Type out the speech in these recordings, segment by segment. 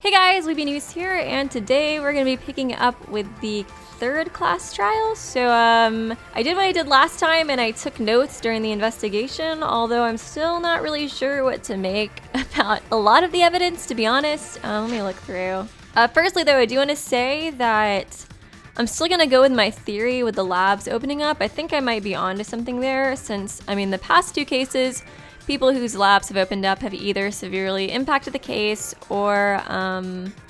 Hey guys, Weebie here, and today we're going to be picking up with the third class trial. So I did what I did last time and I took notes during the investigation, although I'm still not really sure what to make about a lot of the evidence, to be honest. Let me look through. Firstly though, I do want to say that I'm still going to go with my theory with the labs opening up. I think I might be onto something there since, I mean, the past two cases, people whose labs have opened up have either severely impacted the case or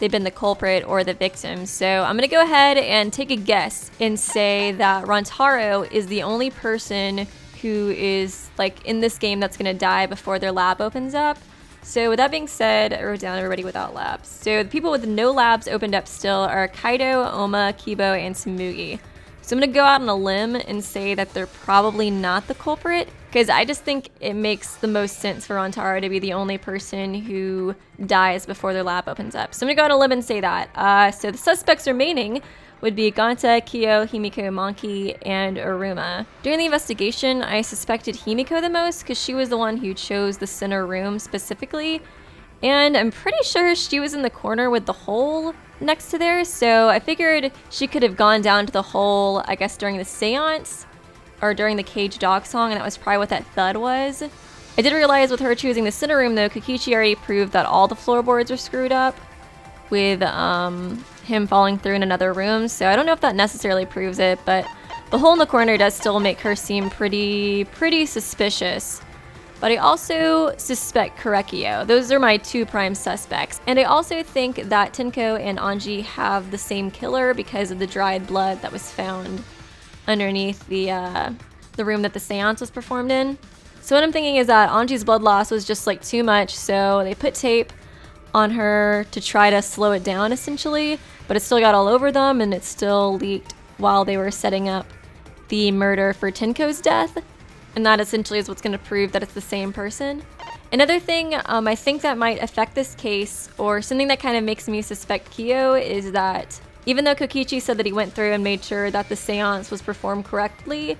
they've been the culprit or the victim. So I'm gonna go ahead and take a guess and say that Rantaro is the only person who is like in this game that's gonna die before their lab opens up. So with that being said, I wrote down everybody without labs. So the people with no labs opened up still are Kaido, Oma, Kibo, and Tsumugi. So I'm gonna go out on a limb and say that they're probably not the culprit, because I just think it makes the most sense for Rantaro to be the only person who dies before their lab opens up. So I'm gonna go on a limb and say that. So the suspects remaining would be Ganta, Kyo, Himiko, Monkey, and Uruma. During the investigation, I suspected Himiko the most because she was the one who chose the center room specifically. And I'm pretty sure she was in the corner with the hole next to there, so I figured she could have gone down to the hole, I guess, during the seance or during the cage dog song, and that was probably what that thud was. I did realize with her choosing the center room though, Kokichi already proved that all the floorboards were screwed up with him falling through in another room, so I don't know if that necessarily proves it, but the hole in the corner does still make her seem pretty suspicious. But I also suspect Korekio. Those are my two prime suspects. And I also think that Tenko and Angie have the same killer because of the dried blood that was found underneath the room that the seance was performed in. So what I'm thinking is that Angie's blood loss was just like too much, so they put tape on her to try to slow it down essentially, but it still got all over them and it still leaked while they were setting up the murder for Tenko's death. And that essentially is what's going to prove that it's the same person. Another thing I think that might affect this case, or something that kind of makes me suspect Kyo, is that even though Kokichi said that he went through and made sure that the seance was performed correctly,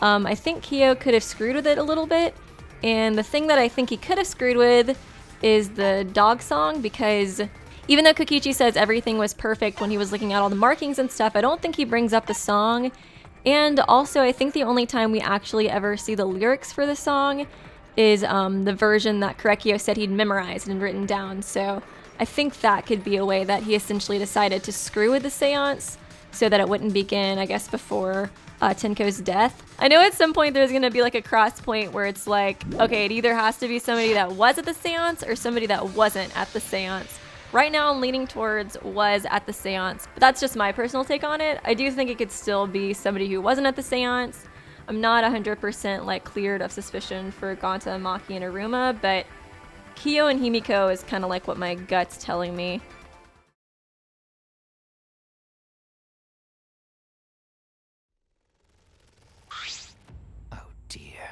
I think Kyo could have screwed with it a little bit. And the thing that I think he could have screwed with is the dog song, because even though Kokichi says everything was perfect when he was looking at all the markings and stuff, I don't think he brings up the song. And also, I think the only time we actually ever see the lyrics for the song is the version that Korekio said he'd memorized and written down. So I think that could be a way that he essentially decided to screw with the seance so that it wouldn't begin, I guess, before Tenko's death. I know at some point there's going to be like a cross point where it's like, okay, it either has to be somebody that was at the seance or somebody that wasn't at the seance. Right now I'm leaning towards was at the seance, but that's just my personal take on it. I do think it could still be somebody who wasn't at the seance. I'm not 100% like cleared of suspicion for Ganta, Maki, and Uruma, but Kyo and Himiko is kind of like what my gut's telling me. Oh dear.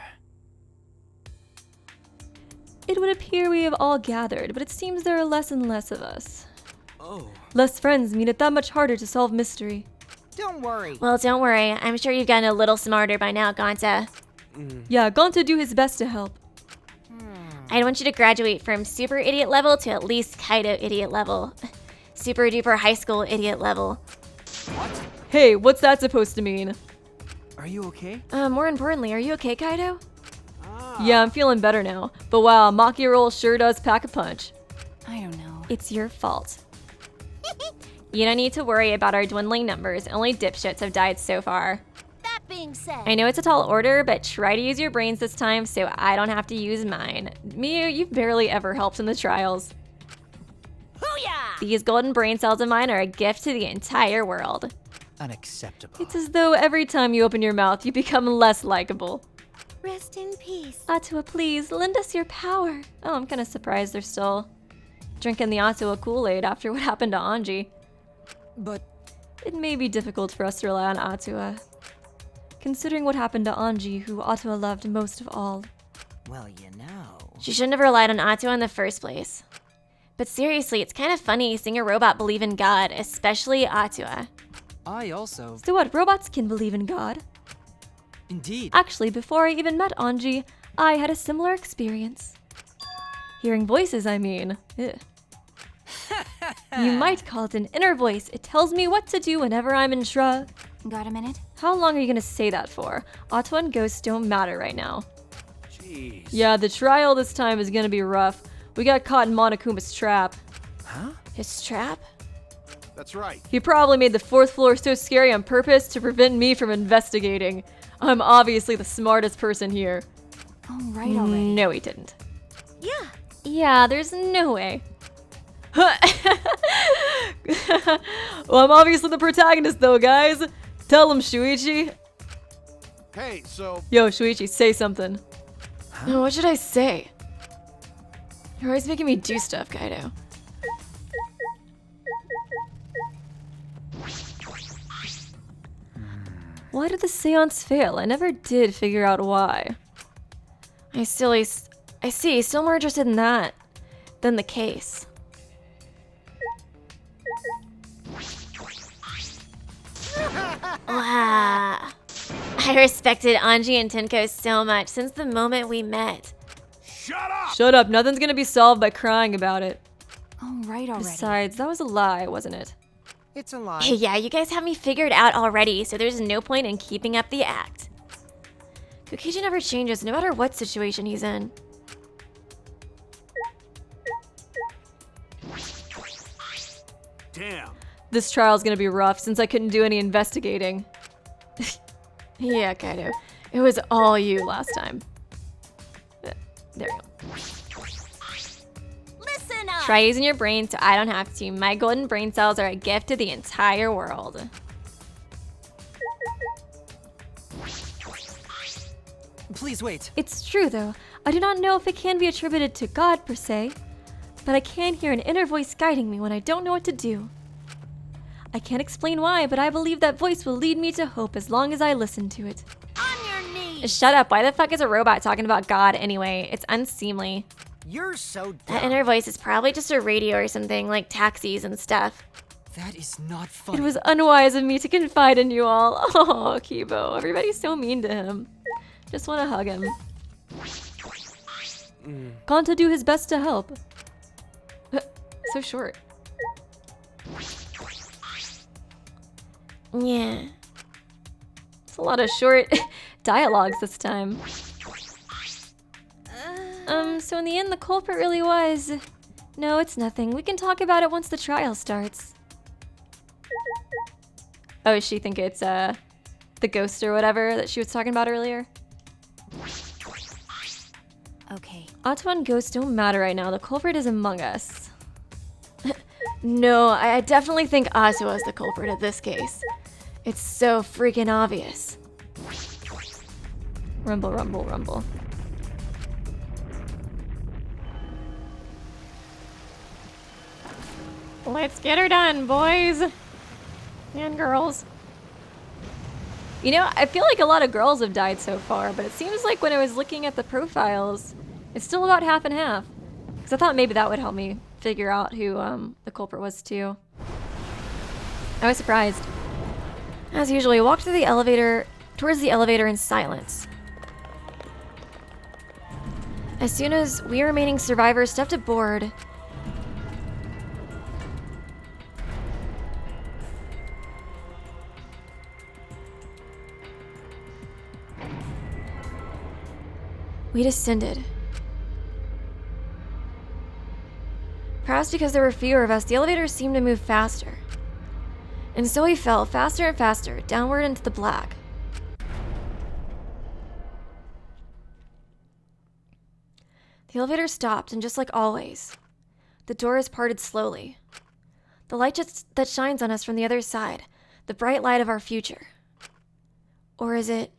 It would appear we have all gathered, but it seems there are less and less of us. Oh. Less friends mean it that much harder to solve mystery. Don't worry. Well, don't worry. I'm sure you've gotten a little smarter by now, Ganta. Yeah, Ganta do his best to help. I want you to graduate from super idiot level to at least Kaido idiot level. Super duper high school idiot level. What? Hey, what's that supposed to mean? Are you okay? More importantly, are you okay, Kaido? Yeah, I'm feeling better now. But wow, Maki roll sure does pack a punch. I don't know. It's your fault. You don't need to worry about our dwindling numbers. Only dipshits have died so far. That being said, I know it's a tall order, but try to use your brains this time so I don't have to use mine. Miyu, you've barely ever helped in the trials. Hoo-yah! These golden brain cells of mine are a gift to the entire world. Unacceptable. It's as though every time you open your mouth, you become less likable. Rest in peace. Atua, please, lend us your power. Oh, I'm kind of surprised they're still drinking the Atua Kool-Aid after what happened to Angie. But It may be difficult for us to rely on Atua, considering what happened to Angie, who Atua loved most of all. well, you know. She shouldn't have relied on Atua in the first place. But seriously, it's kind of funny seeing a robot believe in God, especially Atua. I also. So what, robots can believe in God? Indeed. Actually, before I even met Angie, I had a similar experience. Hearing voices, I mean. Ugh. You might call it an inner voice. It tells me what to do whenever I'm in trouble. Got a minute? How long are you gonna say that for? Auto and ghosts don't matter right now. Jeez. Yeah, the trial this time is gonna be rough. We got caught in Monokuma's trap. Huh? His trap? That's right. He probably made the 4th floor so scary on purpose to prevent me from investigating. I'm obviously the smartest person here. Oh, right already. No, he didn't. Yeah. Yeah, there's no way. Well, I'm obviously the protagonist though, guys. Tell him, Shuichi. Hey, so Yo, Shuichi, say something. No, what should I say? You're always making me do stuff, Kaido. Why did the seance fail? I never did figure out why. I see, still more interested in that than the case. Wow. I respected Angie and Tenko so much since the moment we met. shut up. Shut up, nothing's gonna be solved by crying about it. Oh, right already. Besides, that was a lie, wasn't it? It's a lie. Yeah, you guys have me figured out already, so there's no point in keeping up the act. Kokichi never changes, no matter what situation he's in. Damn. This trial's gonna be rough since I couldn't do any investigating. Yeah, Kaido. It was all you last time. There we go. Listen up. Try using your brain so I don't have to. My golden brain cells are a gift to the entire world. Please wait. It's true, though. I do not know if it can be attributed to God, per se, but I can hear an inner voice guiding me when I don't know what to do. I can't explain why, but I believe that voice will lead me to hope as long as I listen to it. On your knees. Shut up. Why the fuck is a robot talking about God anyway? It's unseemly. You're so dumb. That inner voice is probably just a radio or something, like taxis and stuff. That is not funny. It was unwise of me to confide in you all. Oh, Kibo, everybody's so mean to him. Just want to hug him. Gonta do his best to help. So short. Yeah. It's a lot of short dialogues this time. So in the end, the culprit really was... No, it's nothing. We can talk about it once the trial starts. Oh, she think it's, the ghost or whatever that she was talking about earlier? Okay. Atto and ghosts don't matter right now. The culprit is among us. No, I definitely think Atto is the culprit of this case. It's so freaking obvious. Rumble, rumble, rumble. Let's get her done, boys. And girls. You know, I feel like a lot of girls have died so far, but it seems like when I was looking at the profiles, it's still about half and half. Because I thought maybe that would help me figure out who the culprit was too. I was surprised. As usual, we walked towards the elevator in silence. As soon as we remaining survivors stepped aboard, we descended. Perhaps because there were fewer of us, the elevator seemed to move faster. And so we fell faster and faster, downward into the black. The elevator stopped, and just like always, the door is parted slowly. The light that shines on us from the other side, the bright light of our future. Or is it...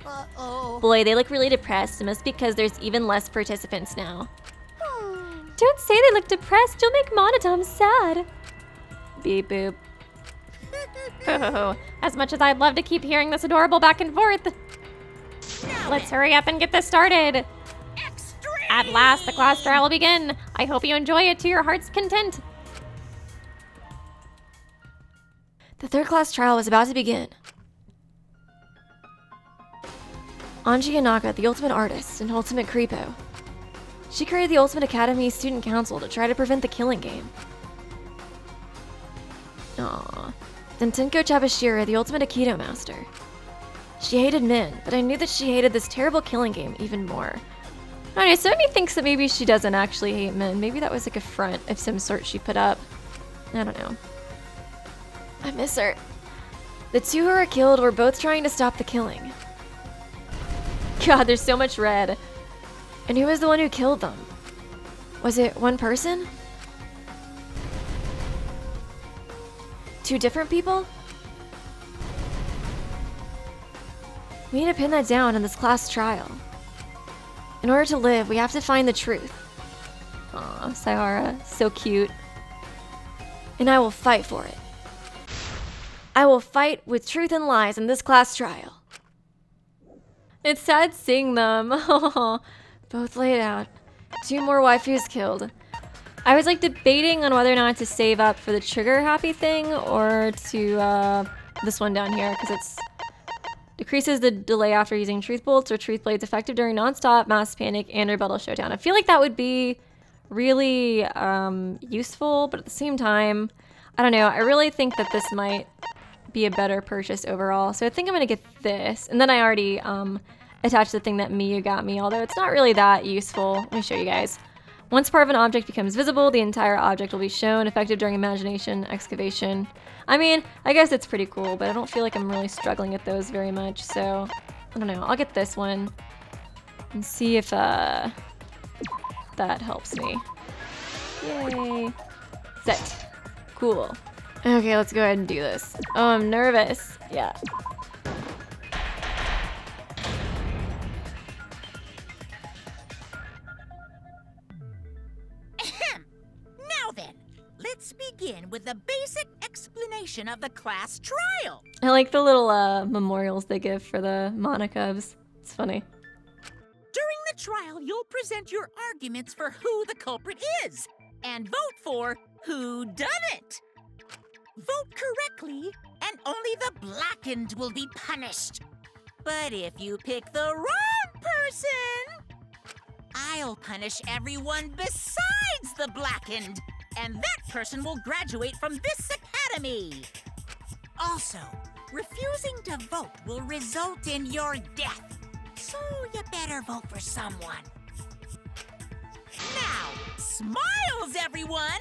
Uh-oh. Boy, they look really depressed. It must be because there's even less participants now. Don't say they look depressed, you'll make Monodom sad. Beep boop. Oh, as much as I'd love to keep hearing this adorable back and forth. Let's hurry up and get this started. At last, the class trial will begin. I hope you enjoy it to your heart's content. The third class trial was about to begin. Angie and Naga, the ultimate artist and ultimate creepo, She created the Ultimate Academy Student Council to try to prevent the killing game. Aww. Then Tenko Chabashira, the Ultimate Aikido Master. She hated men, but I knew that she hated this terrible killing game even more. Okay, so Amy thinks that maybe she doesn't actually hate men. Maybe that was like a front of some sort she put up. I don't know. I miss her. The two who were killed were both trying to stop the killing. God, there's so much red. And who was the one who killed them? Was it one person? Two different people? We need to pin that down in this class trial. In order to live, we have to find the truth. Aw, Saihara, so cute. And I will fight for it. I will fight with truth and lies in this class trial. It's sad seeing them. Both laid out. Two more waifus killed. I was like debating on whether or not to save up for the trigger happy thing or to this one down here because it's decreases the delay after using truth bolts or truth blades effective during non-stop mass panic and rebuttal showdown. I feel like that would be really useful, but at the same time, I don't know. I really think that this might be a better purchase overall. So I think I'm gonna get this, and then I already attached the thing that Miyu got me, although it's not really that useful. Let me show you guys. Once part of an object becomes visible, the entire object will be shown, effective during imagination, excavation. I mean, I guess it's pretty cool, but I don't feel like I'm really struggling at those very much, so I don't know. I'll get this one and see if that helps me. Yay. Set. Cool. Okay, let's go ahead and do this. Oh, I'm nervous. Yeah. Now then, let's begin with the basic explanation of the class trial. I like the little memorials they give for the Monocubs. It's funny. During the trial, you'll present your arguments for who the culprit is and vote for who done it. Vote correctly, and only the blackened will be punished. But if you pick the wrong person, I'll punish everyone besides the blackened, and that person will graduate from this academy. Also, refusing to vote will result in your death, so you better vote for someone. Now, smiles, everyone!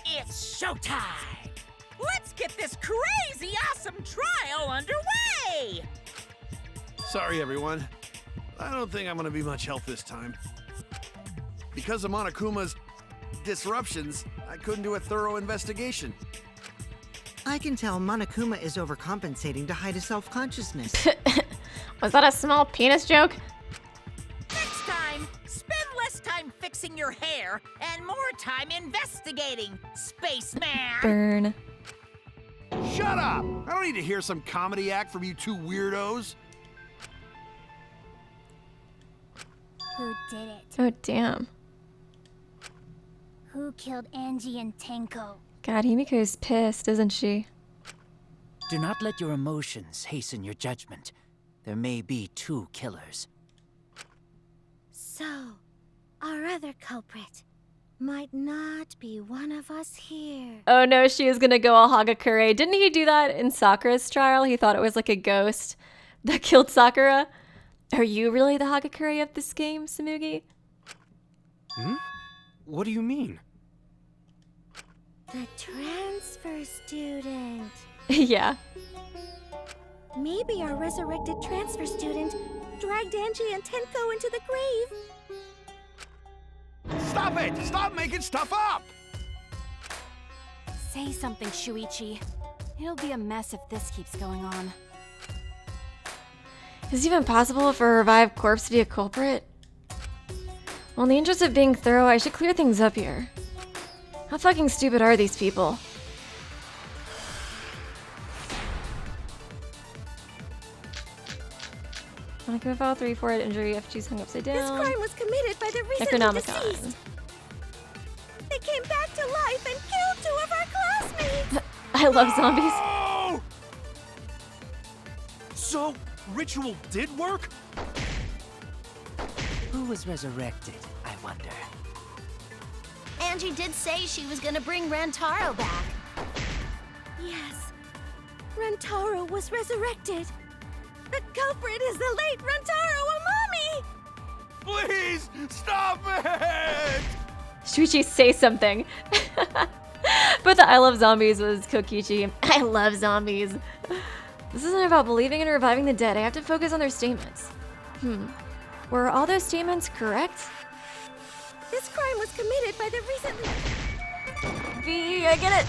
It's showtime! Let's get this crazy awesome trial underway! Sorry, everyone. I don't think I'm gonna be much help this time. Because of Monokuma's disruptions, I couldn't do a thorough investigation. I can tell Monokuma is overcompensating to hide his self-consciousness. Was that a small penis joke? Next time, spend less time fixing your hair and more time investigating, spaceman! Burn. Shut up! I don't need to hear some comedy act from you two weirdos. Who did it? Oh, damn. Who killed Angie and Tenko? God, Himiko's pissed, isn't she? Do not let your emotions hasten your judgment. There may be two killers. So, our other culprit might not be one of us here. Oh no, she is gonna go all Hagakure. Didn't he do that in Sakura's trial? He thought it was like a ghost that killed Sakura. Are you really the Hagakure of this game, Samugi? Hmm? What do you mean? The transfer student. Yeah. Maybe our resurrected transfer student dragged Angie and Tenko into the grave. Stop it! Stop making stuff up! Say something, Shuichi. It'll be a mess if this keeps going on. Is it even possible for a revived corpse to be a culprit? Well, in the interest of being thorough, I should clear things up here. How fucking stupid are these people? Monokuma file 3 for injury, FG's hung upside down. This crime was committed by the recently Necronomicon. deceased. They came back to life and killed 2 of our classmates. I love zombies. Oh! So, ritual did work? Who was resurrected, I wonder? Angie did say she was gonna bring Rantaro back. Yes, Rantaro was resurrected. The culprit is the late Rantaro Amami! Please, stop it! Shuichi, say something. But the I love zombies was Kokichi. I love zombies. This isn't about believing in reviving the dead. I have to focus on their statements. Were all those statements correct? This crime was committed by the recently... V, I get it.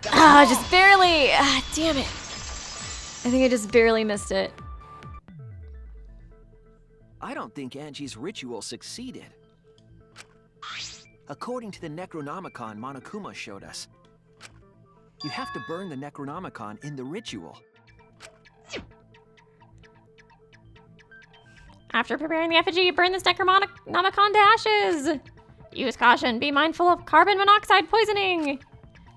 Ah, just barely. Ah, damn it. I think I just barely missed it. I don't think Angie's ritual succeeded. According to the Necronomicon Monokuma showed us, you have to burn the Necronomicon in the ritual. After preparing the effigy, burn this Necronomicon to ashes. Use caution. Be mindful of carbon monoxide poisoning.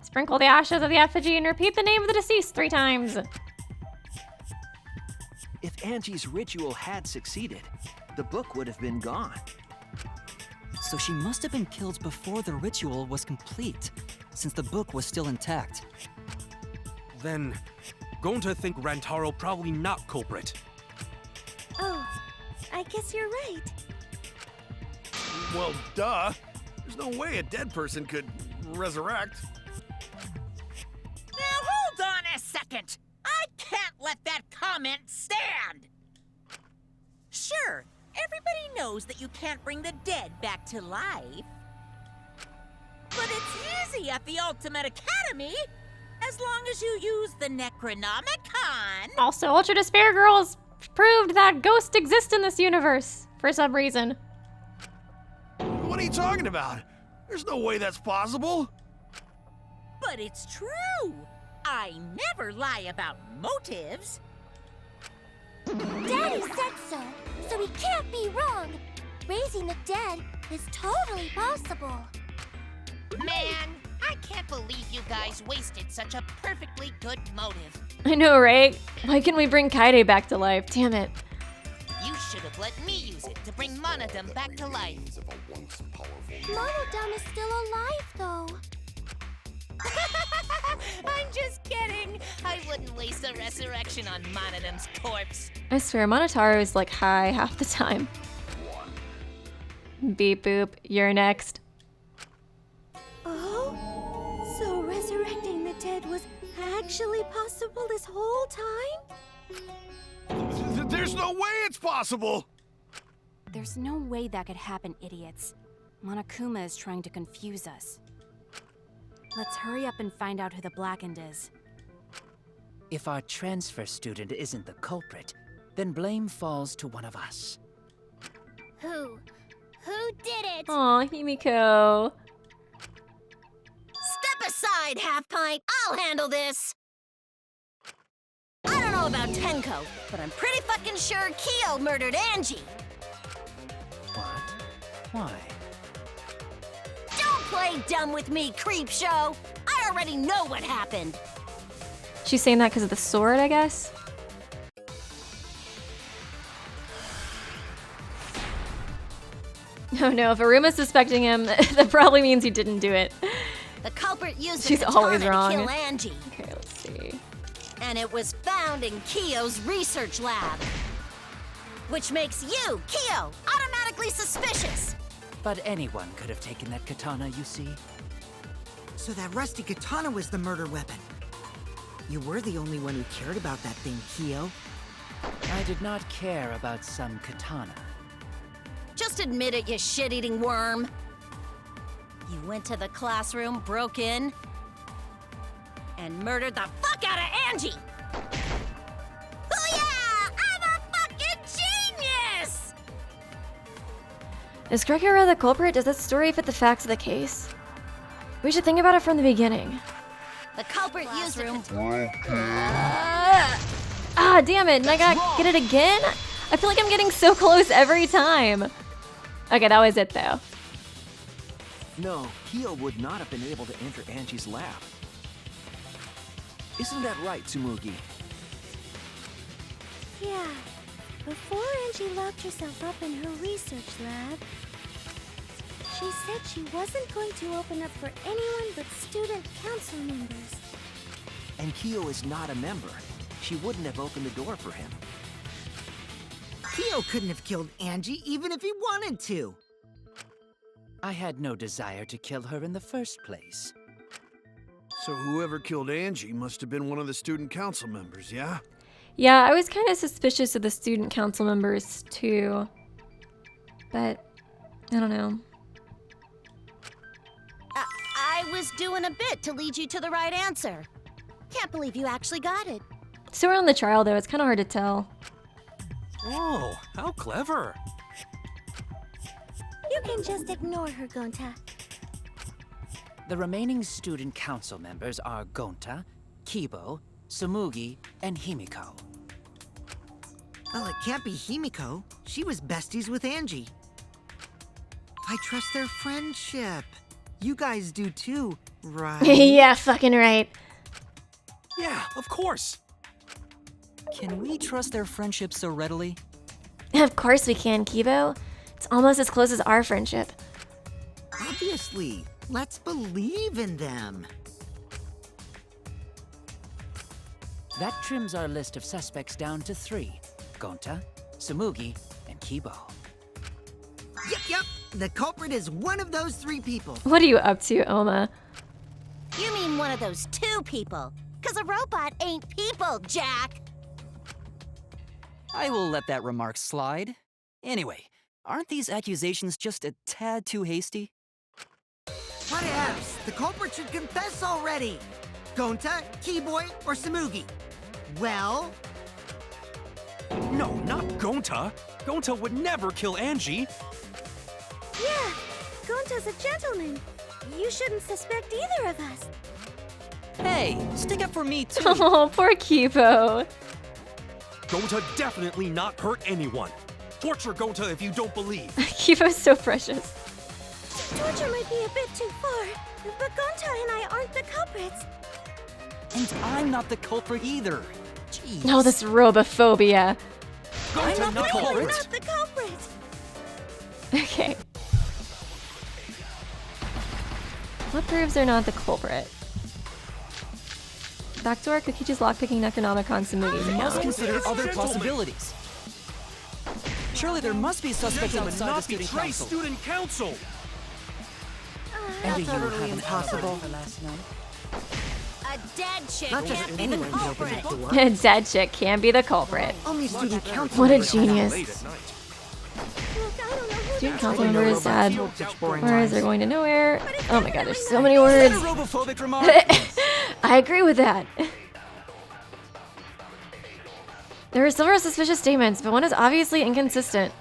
Sprinkle the ashes of the effigy and repeat the name of the deceased 3 times. If Angie's ritual had succeeded, the book would have been gone. So she must have been killed before the ritual was complete, since the book was still intact. Then, going to think Rantaro probably not culprit. Oh, I guess you're right. Well, duh. There's no way a dead person could resurrect. Now hold on a second. I can't let that comment stand. Sure, everybody knows that you can't bring the dead back to life. But it's easy at the Ultimate Academy, as long as you use the Necronomicon. Also, Ultra Despair Girls proved that ghosts exist in this universe for some reason. What are you talking about? There's no way that's possible. But it's true. I never lie about motives. Daddy said so he can't be wrong. Raising the dead is totally possible. Man, I can't believe you guys wasted such a perfectly good motive. I know, right? Why can't we bring Kaede back to life? Damn it. You should have let me use it to bring Monodum back to life. Monodum is still alive, though. I'm just kidding. I wouldn't waste a resurrection on Monodum's corpse. I swear, Monotaro is like high half the time. Beep boop, you're next. Oh? So resurrecting the dead was actually possible this whole time? There's no way it's possible! There's no way that could happen, idiots. Monokuma is trying to confuse us. Let's hurry up and find out who the Blackened is. If our transfer student isn't the culprit, then blame falls to one of us. Who? Who did it? Aw, Himiko. Step aside, Half Pint. I'll handle this. I don't know about Tenko, but I'm pretty fucking sure Kyo murdered Angie. What? Why? Don't play dumb with me, Creepshow. I already know what happened. She's saying that because of the sword, I guess? Oh no, if Aruma's suspecting him, that probably means he didn't do it. The culprit used She's the always katana wrong. to kill Angie. Okay, let's see. And it was found in Kyo's research lab. Which makes you, Kyo, automatically suspicious. But anyone could have taken that katana, you see. So that rusty katana was the murder weapon. You were the only one who cared about that thing, Kyo. I did not care about some katana. Just admit it, you shit-eating worm. You went to the classroom, broke in, and murdered the fuck out of Angie! Oh yeah! I'm a fucking genius! Is Gregora the culprit? Does that story fit the facts of the case? We should think about it from the beginning. The culprit used it. Ah, damn it, and I gotta get it again? I feel like I'm getting so close every time. Okay, that was it though. No, Kyo would not have been able to enter Angie's lab. Isn't that right, Tsumugi? Yeah. Before Angie locked herself up in her research lab, She said she wasn't going to open up for anyone but student council members. And Kyo is not a member. She wouldn't have opened the door for him. Kyo couldn't have killed Angie even if he wanted to. I had no desire to kill her in the first place. So whoever killed Angie must have been one of the student council members, yeah? Yeah, I was kind of suspicious of the student council members too. But I don't know. I was doing a bit to lead you to the right answer. Can't believe you actually got it. So we're on the trial though, it's kind of hard to tell. Oh, how clever. You can just ignore her, Gonta. The remaining student council members are Gonta, Kibo, Tsumugi, and Himiko. Well, it can't be Himiko. She was besties with Angie. I trust their friendship. You guys do too, right? Yeah, fucking right. Yeah, of course. Can we trust their friendship so readily? Of course we can, Kibo. It's almost as close as our friendship. Obviously. Let's believe in them. That trims our list of suspects down to 3. Gonta, Tsumugi, and Kibo. Yep. The culprit is one of those 3 people. What are you up to, Oma? You mean one of those 2 people? 'Cause a robot ain't people, Jack! I will let that remark slide. Anyway, aren't these accusations just a tad too hasty? Whatevs. The culprit should confess already. Gonta, Keyboy, or Tsumugi? Well... No, not Gonta. Gonta would never kill Angie. Yeah, Gonta's a gentleman. You shouldn't suspect either of us. Hey, stick up for me too. Oh, poor Kibo. Gonta definitely not hurt anyone. Torture Gonta if you don't believe. Kibo's so precious. Torture might be a bit too far, but Gonta and I aren't the culprits. And I'm not the culprit either. Jeez. No, this robophobia. I'm not the culprit. You're not the culprit. Okay. What proves they're not the culprit? Backdoor, Kokichi's lockpicking Necronomicon Tsumugi. We must No. consider other possibilities. Surely there must be suspects outside the student council. Student council. And do you totally have an impossible. alibi for last night? A dead chick Not just can't be the anyone can open culprit. that door. A dead chick can be the culprit. Only student council What a members can genius. Late at night. Look, I don't know who Student the council I know member is robots sad. don't teach boring Whereas lines. they're going to nowhere. Oh my god, there's so many Is that words. a robophobic remark? I agree with that. There are several suspicious statements, but one is obviously inconsistent.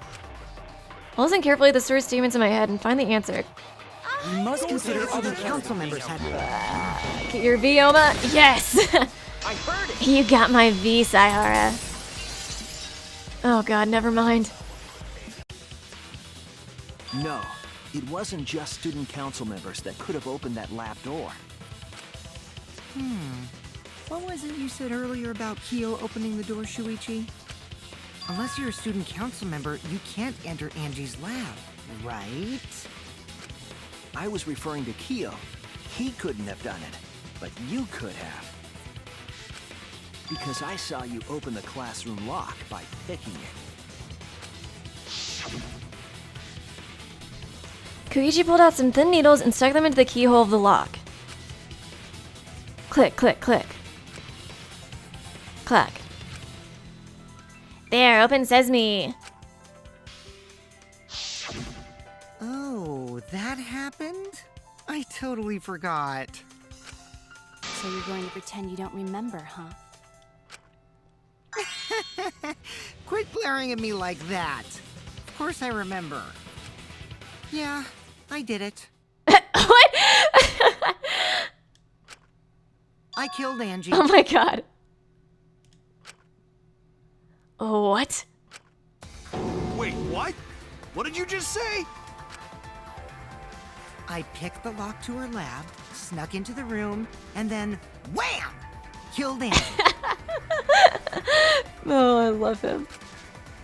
I'll listen carefully to the source statements in my head and find the answer. We must consider other Student council members had... Get your V, Oma. Yes! I heard it! You got my V, Saihara. Oh god, never mind. No, it wasn't just student council members that could have opened that lab door. What was it you said earlier about Kyo opening the door, Shuichi? Unless you're a student council member, you can't enter Angie's lab, right? I was referring to Kyo. He couldn't have done it, but you could have. Because I saw you open the classroom lock by picking it. Kokichi pulled out some thin needles and stuck them into the keyhole of the lock. Click, click, click. Clack. There, open sesame. Oh, that happened? I totally forgot. So you're going to pretend you don't remember, huh? Quit glaring at me like that. Of course I remember. Yeah, I did it. What? I killed Angie. Oh my god. What? Wait, what? What did you just say? I picked the lock to her lab, snuck into the room, and then wham! Killed Angie. Oh, I love him.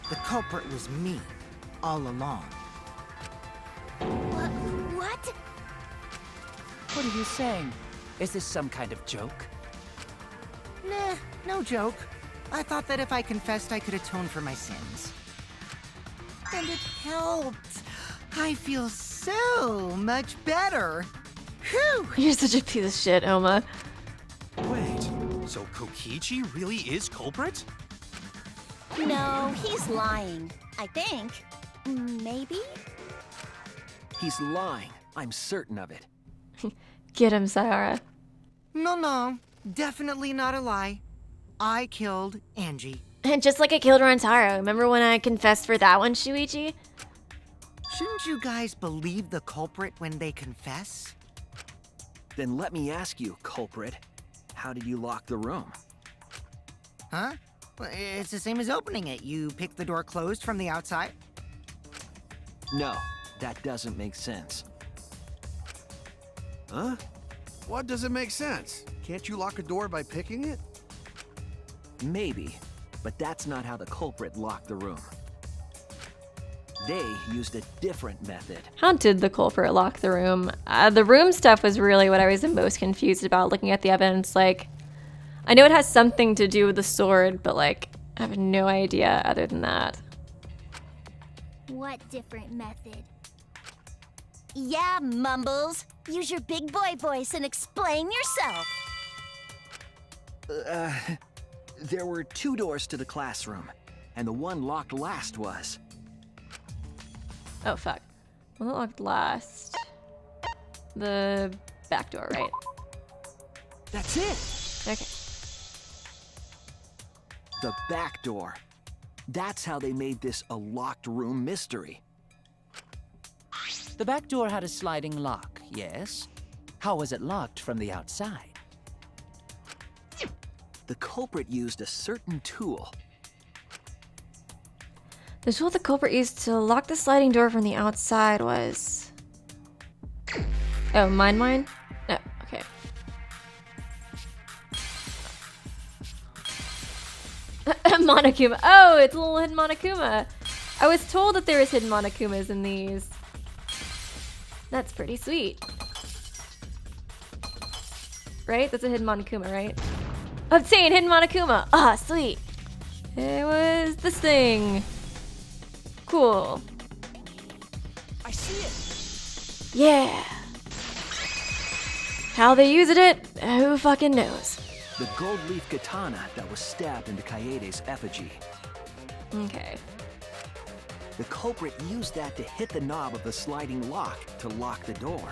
The culprit was me, all along. What are you saying? Is this some kind of joke? Nah, no joke. I thought that if I confessed, I could atone for my sins. And it helped. I feel so much better. Whew! You're such a piece of shit, Oma. Wait, so Kokichi really is Culprit? No, he's lying. I think. Maybe? He's lying. I'm certain of it. Get him, Sayara. No, definitely not a lie. I killed Angie. And just like I killed Rantaro, remember when I confessed for that one, Shuichi? Shouldn't you guys believe the culprit when they confess? Then let me ask you, Culprit. How did you lock the room? Huh? Well, it's the same as opening it. You pick the door closed from the outside. No, that doesn't make sense. Huh? What doesn't make sense? Can't you lock a door by picking it? Maybe, but that's not how the culprit locked the room. They used a different method. How did the culprit lock the room? The room stuff was really what I was the most confused about looking at the evidence. Like, I know it has something to do with the sword, but like, I have no idea other than that. What different method? Yeah, Mumbles. Use your big boy voice and explain yourself. There were 2 doors to the classroom, and the one locked last was... Oh, fuck. Well, that locked last. The back door, right? That's it! Okay. The back door. That's how they made this a locked room mystery. The back door had a sliding lock, yes? How was it locked from the outside? The culprit used a certain tool. The tool the culprit used to lock the sliding door from the outside was... Oh, mine? No, okay. Monokuma. Oh, it's a little hidden Monokuma. I was told that there was hidden Monokumas in these. That's pretty sweet. Right? That's a hidden Monokuma, right? Obtain hidden Monokuma. Ah, sweet. It was this thing. Cool. I see it. Yeah. How they used it, who fucking knows? The gold leaf katana that was stabbed into Kaede's effigy. Okay. The culprit used that to hit the knob of the sliding lock to lock the door.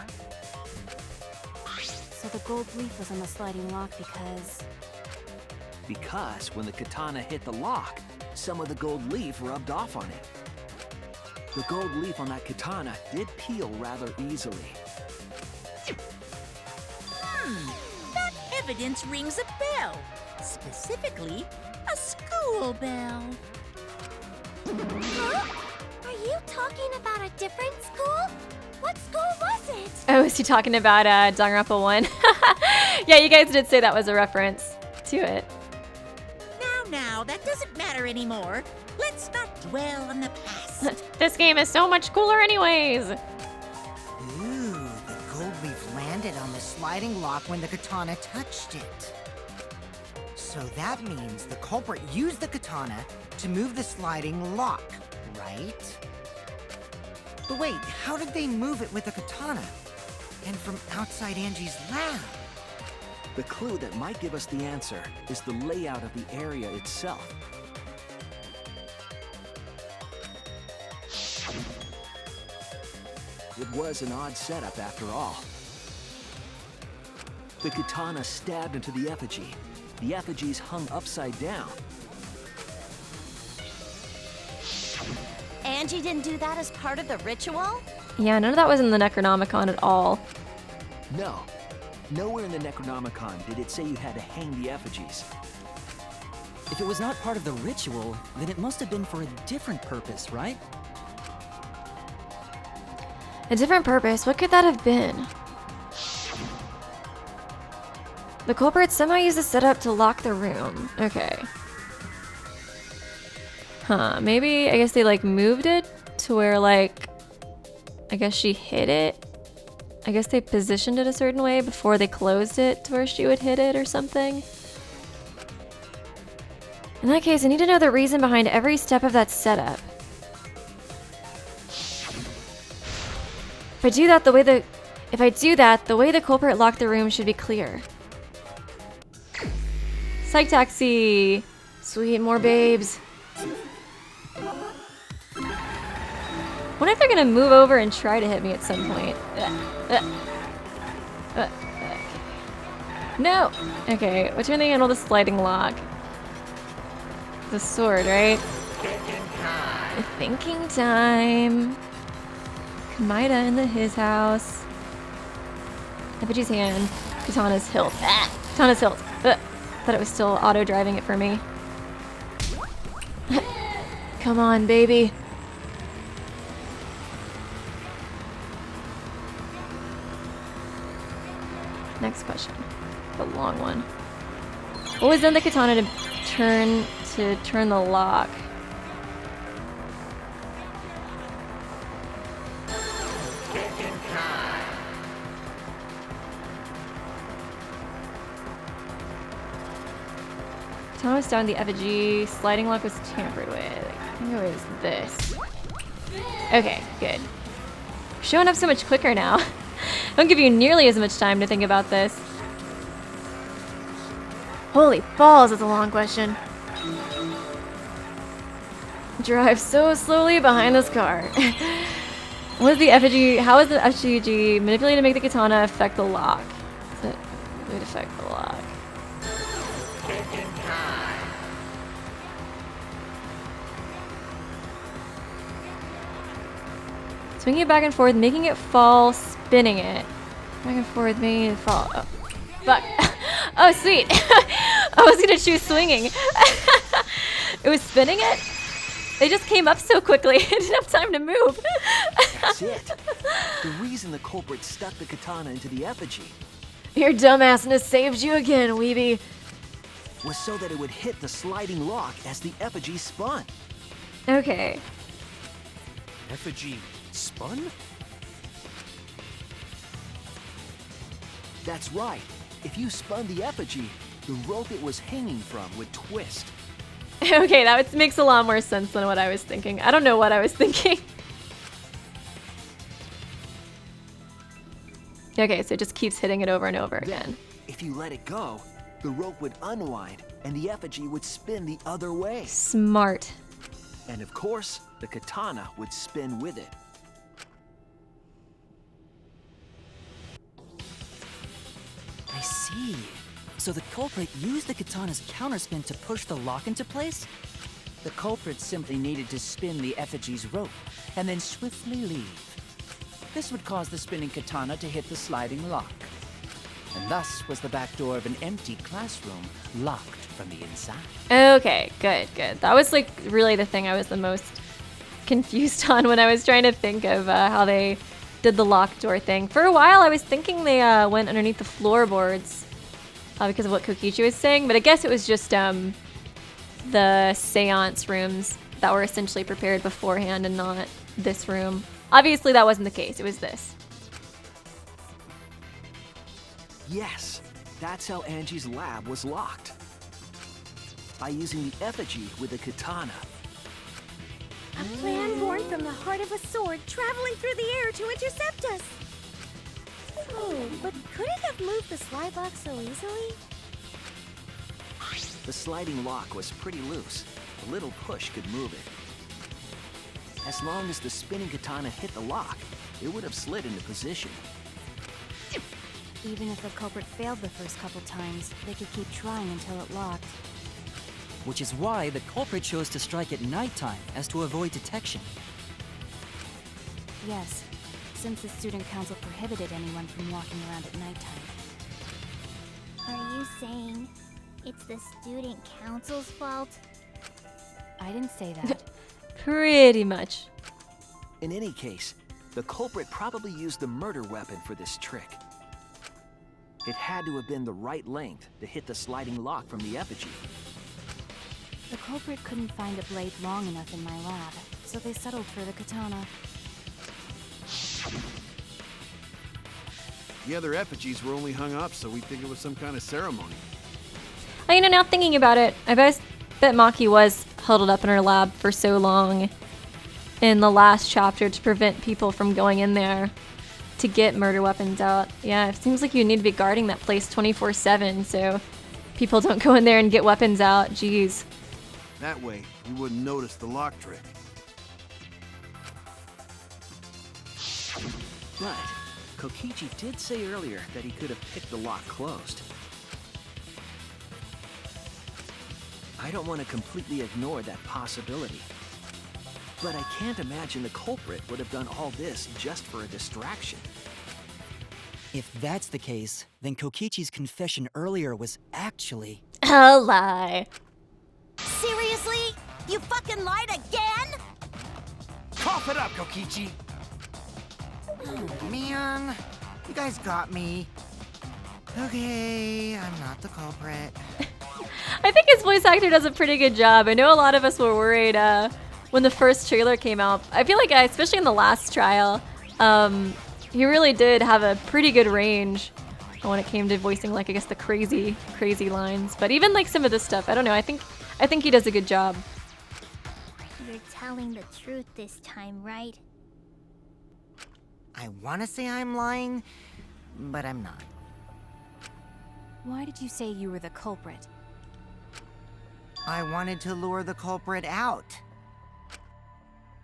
So the gold leaf was on the sliding lock Because when the katana hit the lock, some of the gold leaf rubbed off on it. The gold leaf on that katana did peel rather easily. That evidence rings a bell. Specifically, a school bell. Huh? Are you talking about a different school? What school was it? Oh, is he talking about Danganronpa 1? Yeah, you guys did say that was a reference to it. Now, that doesn't matter anymore. Let's not dwell on the past. This game is so much cooler anyways. Ooh, the gold leaf landed on the sliding lock when the katana touched it. So that means the culprit used the katana to move the sliding lock, right? But wait, how did they move it with the katana? And from outside Angie's lab? The clue that might give us the answer is the layout of the area itself. It was an odd setup after all. The katana stabbed into the effigy. The effigies hung upside down. Angie didn't do that as part of the ritual? Yeah, none of that was in the Necronomicon at all. No. Nowhere in the Necronomicon did it say you had to hang the effigies. If it was not part of the ritual, then it must have been for a different purpose, right? A different purpose? What could that have been? The culprit somehow used the setup to lock the room. Okay. Huh, maybe, I guess they like moved it to where like, I guess she hid it. I guess they positioned it a certain way before they closed it to where she would hit it or something. In that case, I need to know the reason behind every step of that setup. If I do that, the way the culprit locked the room should be clear. Psych taxi! Sweet, more babes. Wonder if they're gonna move over and try to hit me at some point. No! Okay, which one they handle the sliding lock? The sword, right? Thinking time. Komaeda in his house. Epiji's hand. Katana's hilt. Katana's hilt. Thought it was still auto-driving it for me. Come on, baby. Next question. The long one. What was in the katana to turn the lock? Katana was down the effigy. Sliding lock was tampered with. I think it was this. Okay, good. Showing up so much quicker now. Don't give you nearly as much time to think about this. Holy balls, that's a long question. Drive so slowly behind this car. What is the effigy? How is the effigy manipulated to make the katana affect the lock? Does it really affect the lock? Swinging it back and forth, making it fall, spinning it. Back and forth, making it fall. Oh, fuck. Oh, sweet. I was gonna choose swinging. It was spinning it? They just came up so quickly. I didn't have time to move. That's it. The reason the culprit stuck the katana into the effigy. Your dumbassness saved you again, weeby. Was so that it would hit the sliding lock as the effigy spun. Okay. Effigy spun? That's right. If you spun the effigy, the rope it was hanging from would twist. Okay, that makes a lot more sense than what I was thinking. I don't know what I was thinking. Okay, so it just keeps hitting it over and over again. Then, if you let it go, the rope would unwind and the effigy would spin the other way. Smart. And of course, the katana would spin with it. I see. So the culprit used the katana's counterspin to push the lock into place? The culprit simply needed to spin the effigy's rope and then swiftly leave. This would cause the spinning katana to hit the sliding lock. And thus was the back door of an empty classroom locked from the inside. Okay, good, good. That was like really the thing I was the most confused on when I was trying to think of how they did the locked door thing. For a while I was thinking they went underneath the floorboards because of what Kokichi was saying, but I guess it was just the seance rooms that were essentially prepared beforehand and not this room. Obviously that wasn't the case, it was this. Yes, that's how Angie's lab was locked. By using the effigy with the katana. A plan born from the heart of a sword traveling through the air to intercept us. Oh, but could it have moved the slide lock so easily? The sliding lock was pretty loose. A little push could move it. As long as the spinning katana hit the lock, it would have slid into position. Even if the culprit failed the first couple times, they could keep trying until it locked. Which is why the culprit chose to strike at nighttime, as to avoid detection. Yes, since the student council prohibited anyone from walking around at nighttime. Are you saying it's the student council's fault? I didn't say that. Pretty much. In any case, the culprit probably used the murder weapon for this trick. It had to have been the right length to hit the sliding lock from the effigy. The culprit couldn't find a blade long enough in my lab, so they settled for the katana. The other effigies were only hung up so we'd think it was some kind of ceremony. You know, now thinking about it, I bet Maki was huddled up in her lab for so long in the last chapter to prevent people from going in there to get murder weapons out. Yeah, it seems like you need to be guarding that place 24/7 so people don't go in there and get weapons out. Jeez. That way, you wouldn't notice the lock trick. But Kokichi did say earlier that he could have picked the lock closed. I don't want to completely ignore that possibility. But I can't imagine the culprit would have done all this just for a distraction. If that's the case, then Kokichi's confession earlier was actually a lie. Seriously? You fucking lied again? Cough it up, Kokichi! Oh, man. You guys got me. Okay, I'm not the culprit. I think his voice actor does a pretty good job. I know a lot of us were worried when the first trailer came out. I feel like, especially in the last trial, he really did have a pretty good range when it came to voicing, like, I guess the crazy lines. But even like some of this stuff, I don't know. I think he does a good job. You're telling the truth this time, right? I want to say I'm lying, but I'm not. Why did you say you were the culprit? I wanted to lure the culprit out.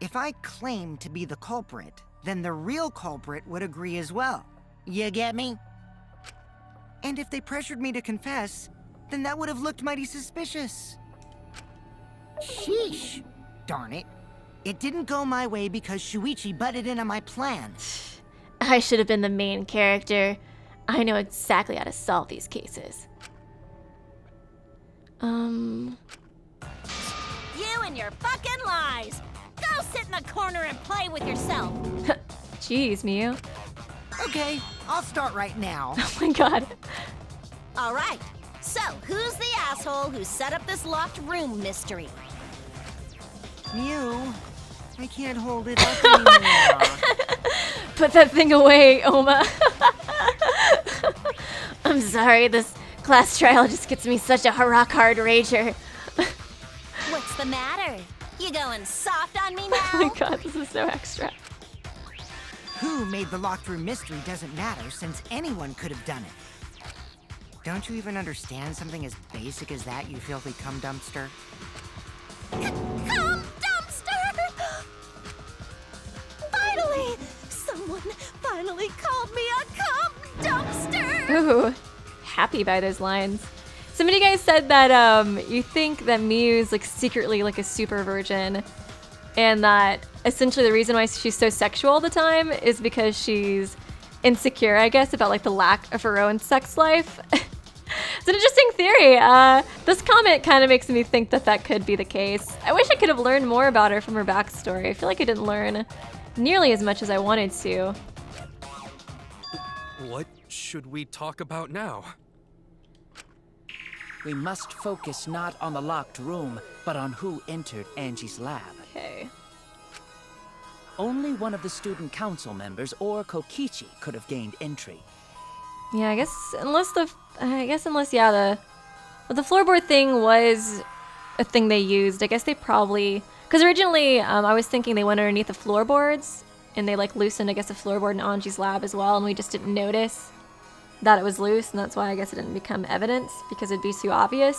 If I claimed to be the culprit, then the real culprit would agree as well. You get me? And if they pressured me to confess, then that would have looked mighty suspicious. Sheesh. Darn it. It didn't go my way because Shuichi butted in on my plans. I should have been the main character. I know exactly how to solve these cases. You and your fucking lies! Go sit in the corner and play with yourself! Jeez, Miu. Okay, I'll start right now. Oh my god. Alright, so who's the asshole who set up this locked room mystery? Mew, I can't hold it up anymore. Put that thing away, Oma. I'm sorry, this class trial just gets me such a rock hard rager. What's the matter? You going soft on me now? Oh my god, this is so extra. Who made the locked room mystery doesn't matter since anyone could have done it. Don't you even understand something as basic as that, you filthy cum dumpster? Cum dumpster! Finally! Someone finally called me a cum dumpster! Ooh, happy by those lines. Some of you guys said that you think that Miu's like secretly like a super virgin, and that essentially the reason why she's so sexual all the time is because she's insecure, I guess, about like the lack of her own sex life. It's an interesting theory. This comment kind of makes me think that that could be the case. I wish I could have learned more about her from her backstory. I feel like I didn't learn nearly as much as I wanted to. What should we talk about now? We must focus not on the locked room, but on who entered Angie's lab. Okay. Only one of the student council members or Kokichi could have gained entry. Yeah, I guess unless the floorboard thing was a thing they used. I guess they probably, because originally I was thinking they went underneath the floorboards and they like loosened, I guess, the floorboard in Angie's lab as well, and we just didn't notice that it was loose, and that's why I guess it didn't become evidence because it'd be too obvious.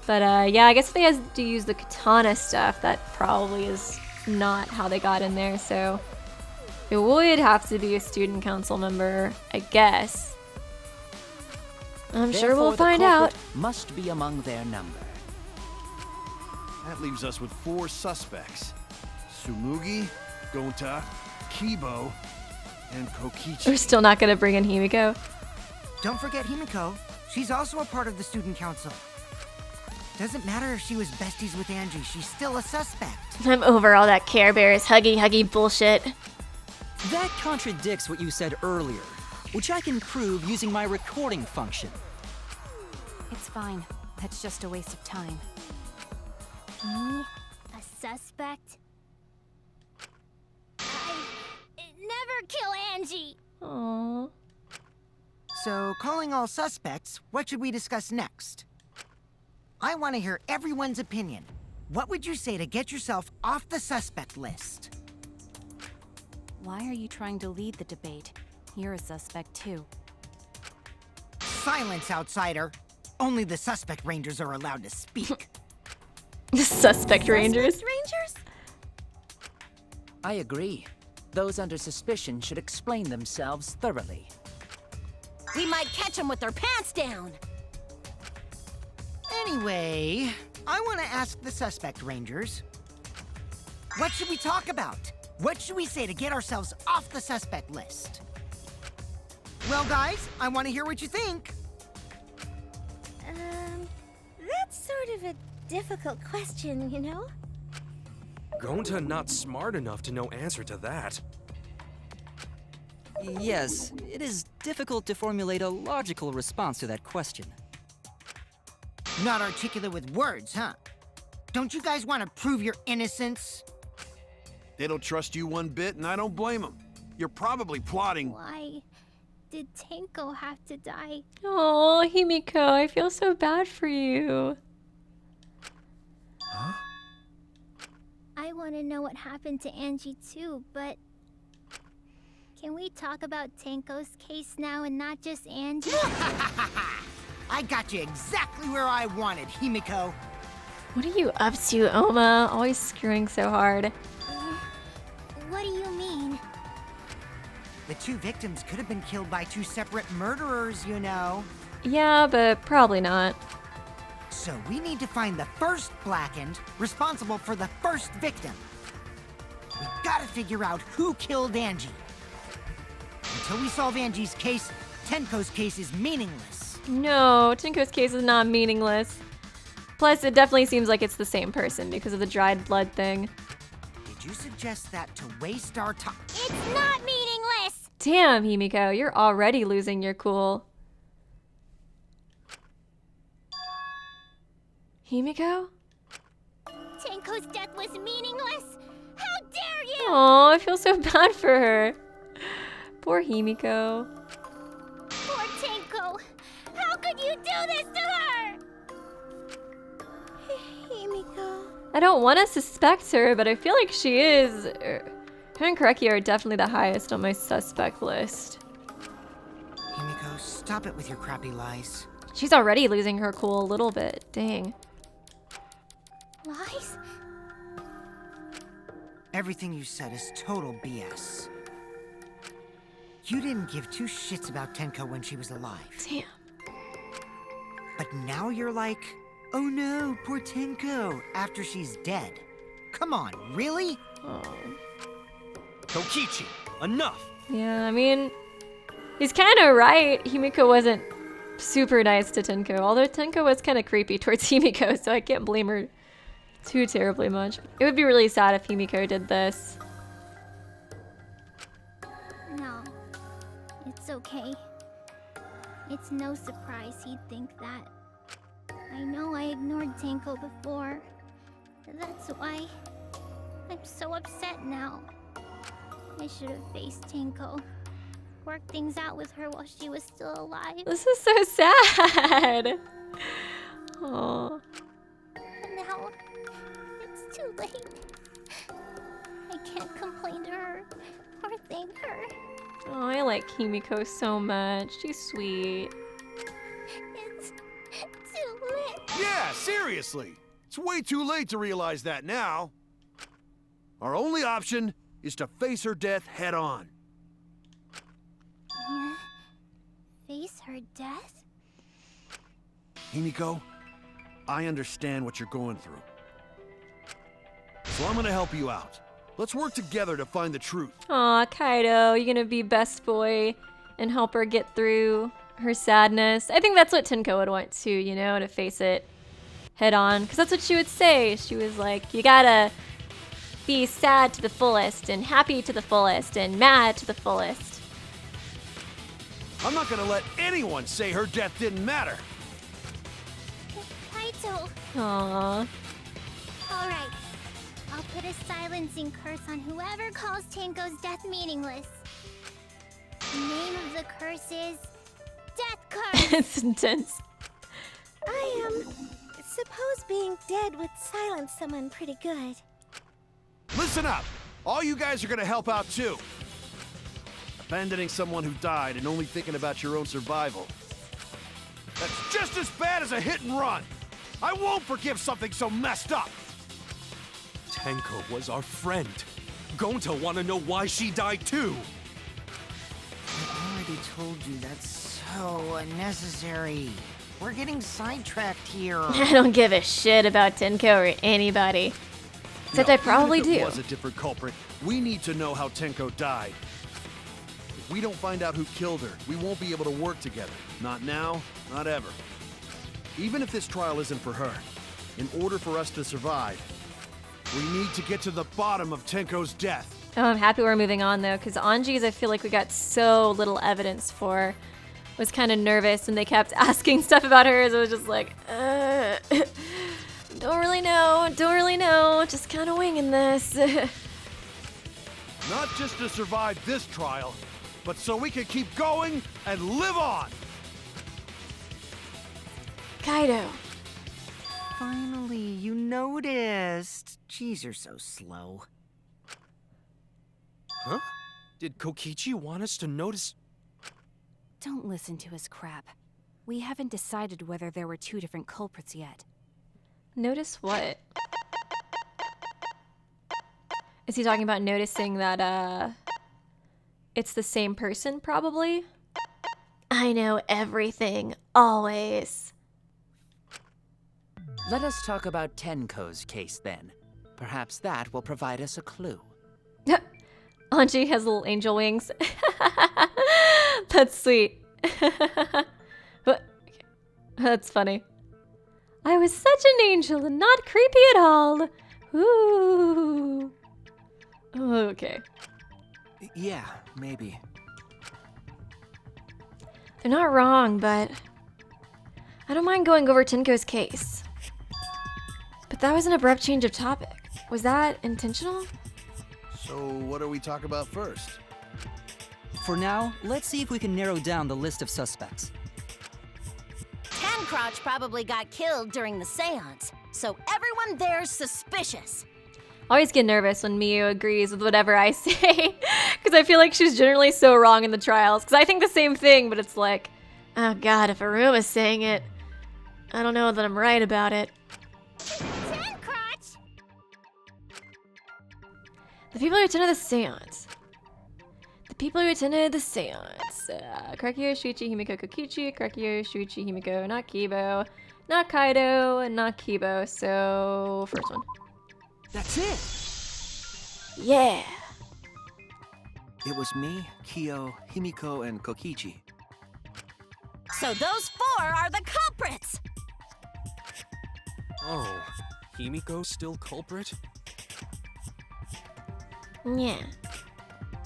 But yeah, I guess if they had to use the katana stuff, that probably is not how they got in there. So it would have to be a student council member, I guess. I'm sure we'll find out. Must be among their number. That leaves us with 4 suspects. Tsumugi, Gonta, Kibo, and Kokichi. We're still not gonna bring in Himiko. Don't forget Himiko. She's also a part of the student council. Doesn't matter if she was besties with Angie, she's still a suspect. I'm over all that Care Bears huggy bullshit. That contradicts what you said earlier, which I can prove using my recording function. It's fine. That's just a waste of time. Me? A suspect? I never kill Angie! Aww. So, calling all suspects, what should we discuss next? I want to hear everyone's opinion. What would you say to get yourself off the suspect list? Why are you trying to lead the debate? You're a suspect too. Silence, outsider. Only the suspect rangers are allowed to speak. Suspect rangers? Suspect rangers? I agree. Those under suspicion should explain themselves thoroughly. We might catch them with their pants down. Anyway, I want to ask the suspect rangers. What should we talk about? What should we say to get ourselves off the suspect list? Well, guys, I want to hear what you think. That's sort of a difficult question, you know? Gonta not smart enough to know answer to that. Yes, it is difficult to formulate a logical response to that question. Not articulate with words, huh? Don't you guys want to prove your innocence? They don't trust you one bit, and I don't blame them. You're probably plotting. Why did Tenko have to die? Oh, Himiko, I feel so bad for you. Huh? I want to know what happened to Angie too, but can we talk about Tenko's case now and not just Angie? I got you exactly where I wanted, Himiko. What are you up to, Oma? Always screwing so hard. What do you mean? The two victims could have been killed by two separate murderers, you know. Yeah, but probably not. So we need to find the first Blackened responsible for the first victim. We gotta figure out who killed Angie. Until we solve Angie's case, Tenko's case is meaningless. No, Tenko's case is not meaningless. Plus, it definitely seems like it's the same person because of the dried blood thing. Did you suggest that to waste our time? It's not meaningless! Damn, Himiko, you're already losing your cool. Himiko? Tenko's death was meaningless? How dare you! Oh, I feel so bad for her. Poor Himiko. Poor Tenko! How could you do this to her? Himiko. I don't want to suspect her, but I feel like she is. Her and Koreki are definitely the highest on my suspect list. Himiko, stop it with your crappy lies. She's already losing her cool a little bit. Dang. Lies? Everything you said is total BS. You didn't give two shits about Tenko when she was alive. Damn. But now you're like, oh no, poor Tenko, after she's dead. Come on, really? Oh. Kokichi, enough! Yeah, I mean, he's kind of right. Himiko wasn't super nice to Tenko, although Tenko was kind of creepy towards Himiko, so I can't blame her too terribly much. It would be really sad if Himiko did this. No. It's okay. It's no surprise he'd think that. I know I ignored Tenko before. That's why I'm so upset now. I should have faced Tenko. Worked things out with her while she was still alive. This is so sad. Oh. Now, it's too late. I can't complain to her or thank her. Oh, I like Himiko so much. She's sweet. It's too late. Yeah, seriously. It's way too late to realize that now. Our only option is to face her death head on. Yeah. Face her death? Himiko, I understand what you're going through. So I'm gonna help you out. Let's work together to find the truth. Aw, Kaido, you gonna be best boy and help her get through her sadness? I think that's what Tenko would want too, you know, to face it head on. Because that's what she would say. She was like, you gotta be sad to the fullest and happy to the fullest and mad to the fullest. I'm not gonna let anyone say her death didn't matter. Kaito. Aww. Alright. I'll put a silencing curse on whoever calls Tenko's death meaningless. The name of the curse is It's intense. I suppose being dead would silence someone pretty good. Listen up! All you guys are gonna help out too. Abandoning someone who died and only thinking about your own survival. That's just as bad as a hit and run! I won't forgive something so messed up! Tenko was our friend. Gonta wanna know why she died too. I already told you that's so unnecessary. We're getting sidetracked here. I don't give a shit about Tenko or anybody. Except No, I probably even if do. it was a different culprit, we need to know how Tenko died. If we don't find out who killed her, we won't be able to work together. Not now, not ever. Even if this trial isn't for her, in order for us to survive, we need to get to the bottom of Tenko's death. Oh, I'm happy we're moving on though, because Angie's I feel like we got so little evidence for. Was kind of nervous when they kept asking stuff about her, so I was just like, don't really know, just kind of winging this. Not just to survive this trial, but so we can keep going and live on! Kaido. Finally, you noticed. Jeez, you're so slow. Huh? Did Kokichi want us to notice? Don't listen to his crap. We haven't decided whether there were two different culprits yet. Notice what? Is he talking about noticing that, it's the same person, probably? I know everything, always. Let us talk about Tenko's case then. Perhaps that will provide us a clue. Angie has little angel wings. That's sweet. What? That's funny. I was such an angel and not creepy at all. Ooh. Okay. Yeah, maybe. They're not wrong, but I don't mind going over Tenko's case. But that was an abrupt change of topic. Was that intentional? So what do we talk about first? For now, let's see if we can narrow down the list of suspects. Tencrotch probably got killed during the seance, so everyone there's suspicious. I always get nervous when Miyu agrees with whatever I say, because I feel like she's generally so wrong in the trials. Because I think the same thing, but it's like, oh god, if Aruma's saying it, I don't know that I'm right about it. Tencrotch! The people who attended the seance. Krakyo, Shuichi, Himiko, Kokichi, Krakyo, Shuichi, Himiko, not Kibo, not Kaido, and not Kibo, so first one. That's it! Yeah! It was me, Kyo, Himiko, and Kokichi. So those four are the culprits! Oh, Himiko's still culprit? Yeah.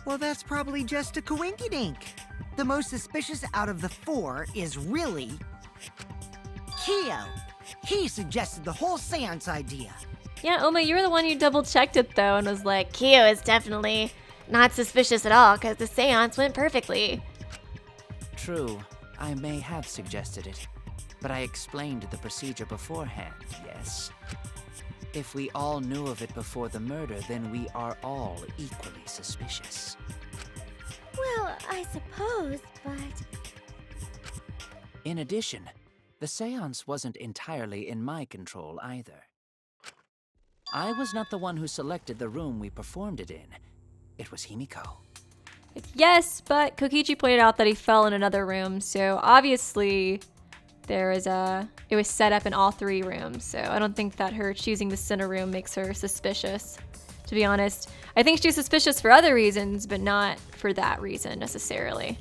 Well, that's probably just a coinkydink. The most suspicious out of the four is really Kyo. He suggested the whole seance idea. Yeah, Oma, you were the one who double-checked it, though, and was like, Kyo is definitely not suspicious at all, because the seance went perfectly. True, I may have suggested it, but I explained the procedure beforehand, yes? If we all knew of it before the murder, then we are all equally suspicious. Well, I suppose, but... In addition, the seance wasn't entirely in my control either. I was not the one who selected the room we performed it in. It was Himiko. Yes, but Kokichi pointed out that he fell in another room, so obviously it was set up in all three rooms, so I don't think that her choosing the center room makes her suspicious, to be honest. I think she's suspicious for other reasons, but not for that reason necessarily.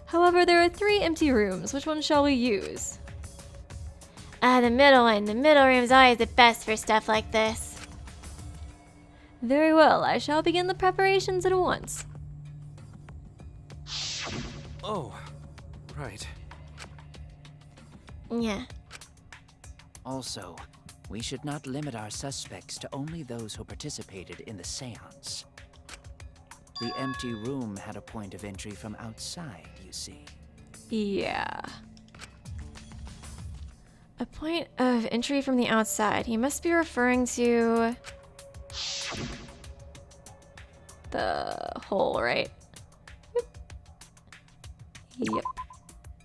However, there are 3 empty rooms. Which one shall we use? The middle one. The middle room's always the best for stuff like this. Very well, I shall begin the preparations at once. Oh, right. Yeah. Also, we should not limit our suspects to only those who participated in the seance. The empty room had a point of entry from outside, you see. Yeah. A point of entry from the outside. He must be referring to the hole, right? Yep.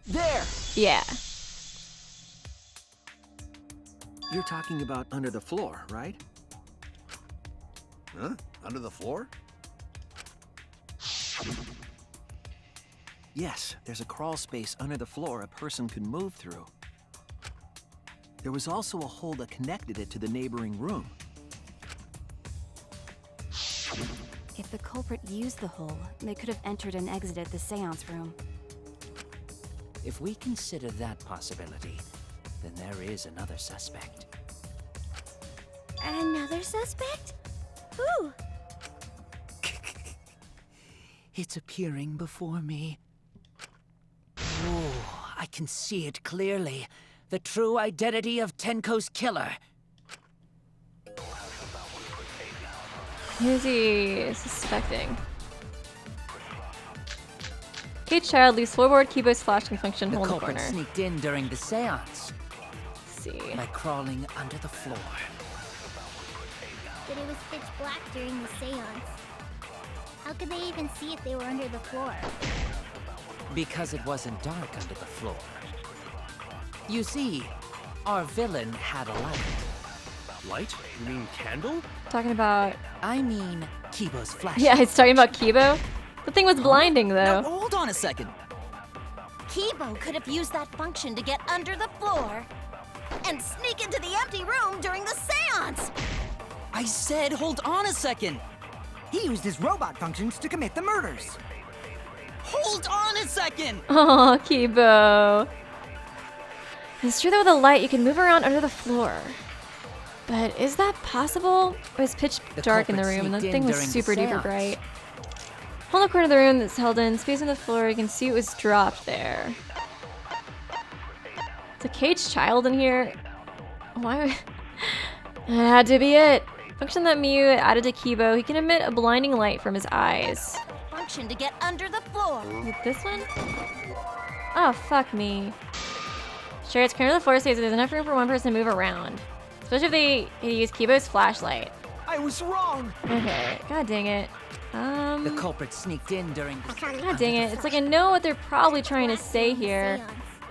There! Yeah. You're talking about under the floor, right? Huh? Under the floor? Yes, there's a crawl space under the floor a person can move through. There was also a hole that connected it to the neighboring room. If the culprit used the hole, they could have entered and exited the seance room. If we consider that possibility, then there is another suspect. Another suspect? Who? It's appearing before me. Oh, I can see it clearly. The true identity of Tenko's killer. Who's he suspecting? Kate Child leaves floorboard keyboard's flashing function hole in the culprit corner. sneaked in during the seance. Let's see. By crawling under the floor. But it was pitch black during the seance. How could they even see if they were under the floor? Because it wasn't dark under the floor. You see, our villain had a light. Light? You mean candle? Talking about... I mean, Kibo's flashlight. Yeah, it's talking about Kibo. The thing was blinding, though. Now, hold on a second. Kibo could have used that function to get under the floor and sneak into the empty room during the seance. I said hold on a second. He used his robot functions to commit the murders. Hold on a second. Oh, Kibo. It's true that with a light, you can move around under the floor. But is that possible? It was pitch dark in the room, and that thing was super duper bright. Hold the corner of the room that's held in, space on the floor, you can see it was dropped there. It's a caged child in here. Why would... It had to be it. Function that Mew added to Kibo, he can emit a blinding light from his eyes. Function to get under the floor. With this one? Oh, fuck me. Sure, it's corner of the floor, so there's enough room for one person to move around. Especially if they use Kibo's flashlight. I was wrong! Okay, god dang it. The culprit sneaked in during the... God dang it. It's like I know what they're probably trying to say here.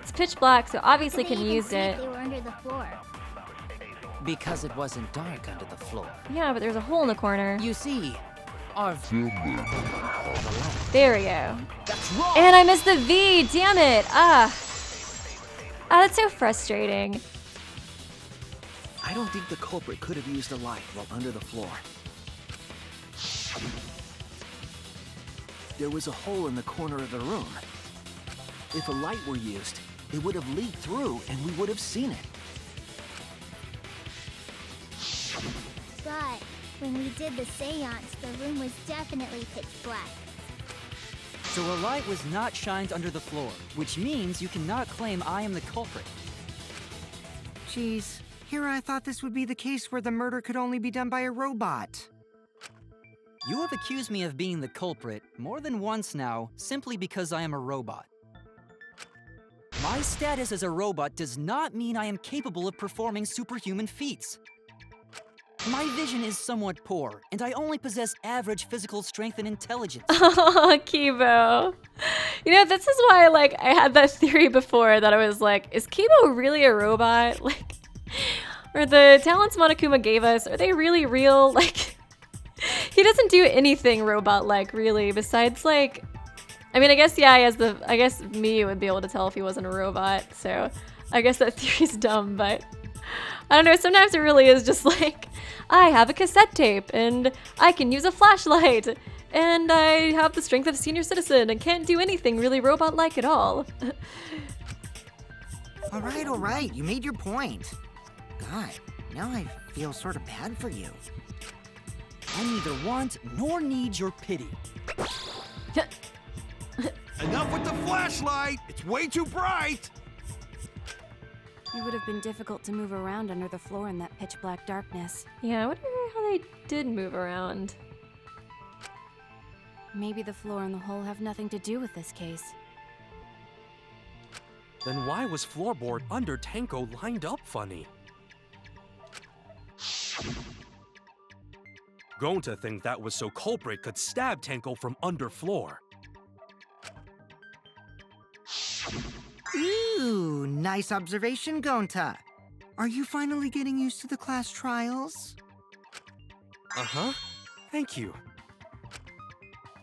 It's pitch black, so obviously can use it. They were under the floor. Because it wasn't dark under the floor. Yeah, but there's a hole in the corner. You see, our... There we go. That's wrong! And I missed the V! Damn it! Ah, that's so frustrating. I don't think the culprit could have used a light while under the floor. There was a hole in the corner of the room. If a light were used, it would have leaked through and we would have seen it. But when we did the seance, the room was definitely pitch black. So a light was not shined under the floor, which means you cannot claim I am the culprit. Jeez, here I thought this would be the case where the murder could only be done by a robot. You have accused me of being the culprit more than once now, simply because I am a robot. My status as a robot does not mean I am capable of performing superhuman feats. My vision is somewhat poor, and I only possess average physical strength and intelligence. Oh, Kibo. You know, this is why, like, I had that theory before that I was like, is Kibo really a robot? Like, or the talents Monokuma gave us, are they really real? Like, he doesn't do anything robot-like, really, besides, like, I mean, I guess, yeah, he has the, I guess me would be able to tell if he wasn't a robot, so I guess that theory's dumb, but I don't know, sometimes it really is just like, I have a cassette tape, and I can use a flashlight, and I have the strength of a senior citizen, and can't do anything really robot-like at all. All right, you made your point. God, now I feel sort of bad for you. I neither want nor need your pity. Enough with the flashlight! It's way too bright! It would have been difficult to move around under the floor in that pitch black darkness. Yeah, I wonder how they did move around. Maybe the floor and the hole have nothing to do with this case. Then why was floorboard under Tenko lined up funny? Going to think that was so Culprit could stab Tenko from under floor. Ooh, nice observation, Gonta. Are you finally getting used to the class trials? Uh-huh. Thank you.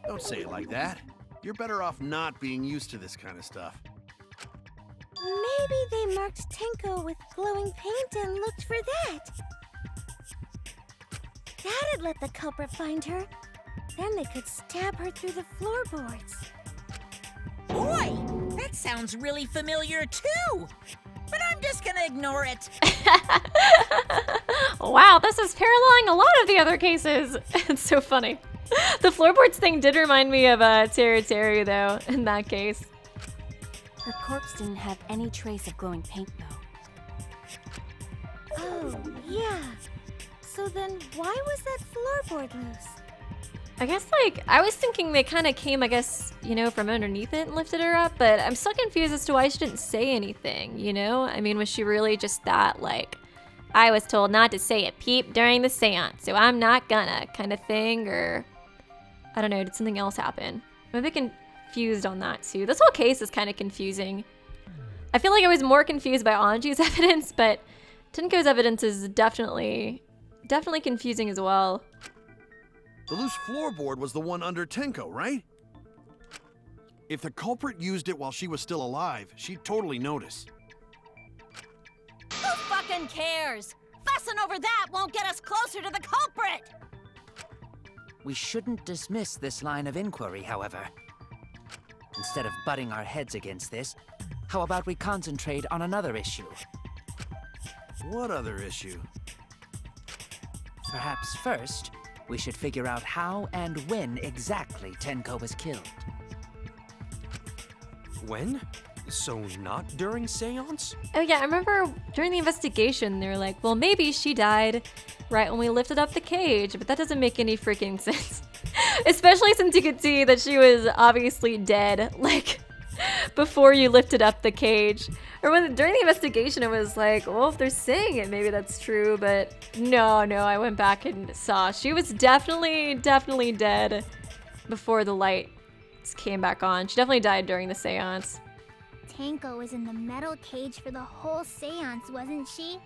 Don't say it like that. You're better off not being used to this kind of stuff. Maybe they marked Tenko with glowing paint and looked for that. That'd let the culprit find her. Then they could stab her through the floorboards. Boy, that sounds really familiar too. But I'm just gonna ignore it. Wow, this is paralleling a lot of the other cases. It's so funny. The floorboards thing did remind me of Terry though, in that case. Her corpse didn't have any trace of glowing paint, though. Oh, yeah. So then why was that floorboard loose? I guess, like, I was thinking they kind of came, I guess, you know, from underneath it and lifted her up, but I'm still confused as to why she didn't say anything, you know? I mean, was she really just that, like, I was told not to say a peep during the seance, so I'm not gonna kind of thing, or, I don't know, did something else happen? I'm a bit confused on that, too. This whole case is kind of confusing. I feel like I was more confused by Angie's evidence, but Tenko's evidence is definitely confusing as well. The loose floorboard was the one under Tenko, right? If the culprit used it while she was still alive, she'd totally notice. Who fucking cares? Fussing over that won't get us closer to the culprit! We shouldn't dismiss this line of inquiry, however. Instead of butting our heads against this, how about we concentrate on another issue? What other issue? Perhaps first, we should figure out how and when exactly Tenko was killed. When? So not during seance? Oh yeah, I remember during the investigation, they were like, well, maybe she died right when we lifted up the cage, but that doesn't make any freaking sense. Especially since you could see that she was obviously dead, like, before you lifted up the cage. Or during the investigation, it was like, well, if they're saying it, maybe that's true, but no, I went back and saw. She was definitely dead before the lights came back on. She definitely died during the seance. Tenko was in the metal cage for the whole seance, wasn't she?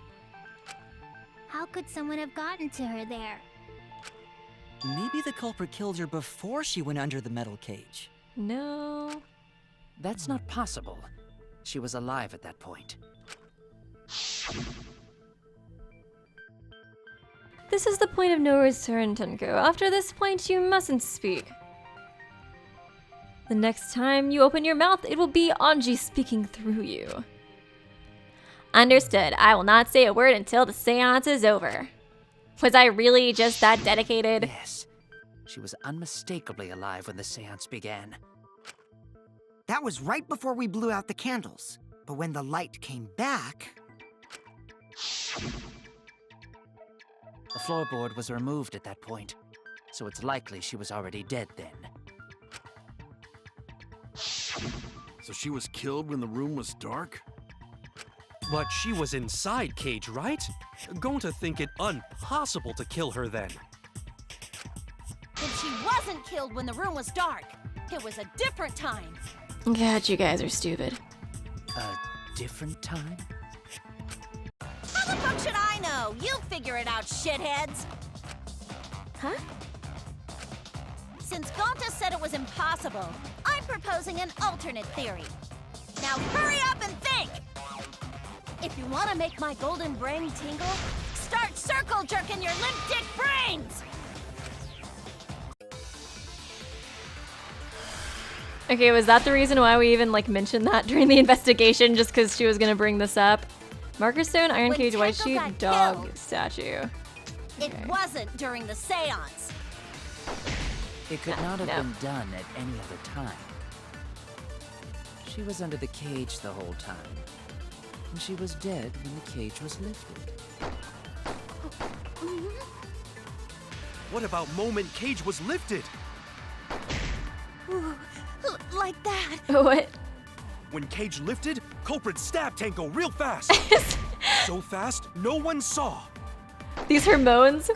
How could someone have gotten to her there? Maybe the culprit killed her before she went under the metal cage. No. That's not possible. She was alive at that point. This is the point of no return, Tenko. After this point, you mustn't speak. The next time you open your mouth, it will be Angie speaking through you. Understood. I will not say a word until the seance is over. Was I really just that dedicated? Yes. She was unmistakably alive when the seance began. That was right before we blew out the candles. But when the light came back... The floorboard was removed at that point, so it's likely she was already dead then. So she was killed when the room was dark? But she was inside cage, right? Going to think it impossible to kill her then. Then she wasn't killed when the room was dark. It was a different time. God, you guys are stupid. A different time? How the fuck should I know? You figure it out, shitheads. Huh? Since Gonta said it was impossible, I'm proposing an alternate theory. Now hurry up and think! If you want to make my golden brain tingle, start circle jerking your limp dick brains! Okay, was that the reason why we even, like, mentioned that during the investigation, just because she was gonna bring this up? Marker stone, iron When cage, white Tenko sheet, got dog killed. statue. It wasn't during the seance. It could not have No. been done at any other time. She was under the cage the whole time. And she was dead when the cage was lifted. What about moment cage was lifted? Like that. What? When Cage lifted, Culprit stabbed Tenko real fast. So fast, no one saw. These her moans?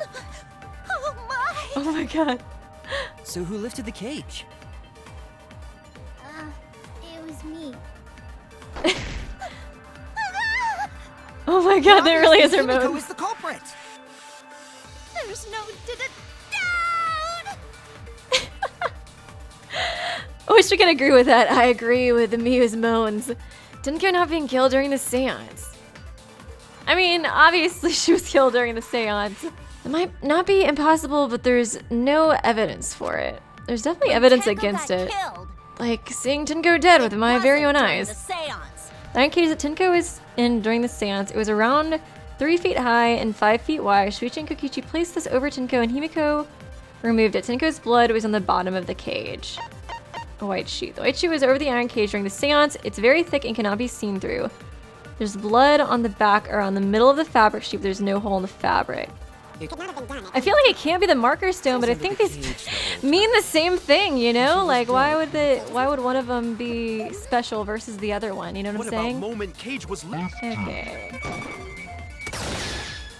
Oh my! Oh my god. So who lifted the cage? It was me. Oh my god, that really is her Himiko moans. is the culprit. There's no down! I wish we could agree with that. I agree with Miu's moans. Tenko not being killed during the seance. I mean, obviously she was killed during the seance. It might not be impossible, but there's no evidence for it. There's definitely evidence against it. Killed. Like seeing Tenko dead with my very own Wasn't during eyes. The seance. The iron cage that Tenko was in during the seance, it was around 3 feet high and 5 feet wide. Shuichi and Kokichi placed this over Tenko and Himiko removed it. Tenko's blood was on the bottom of the cage. A white sheet. The white sheet was over the iron cage during the seance. It's very thick and cannot be seen through. There's blood on the back around the middle of the fabric sheet, but there's no hole in the fabric. I feel like it can't be the marker stone, but I think these mean the same thing, you know? Like, why would one of them be special versus the other one? You know what I'm saying? What about moment Cage was lifted? Okay.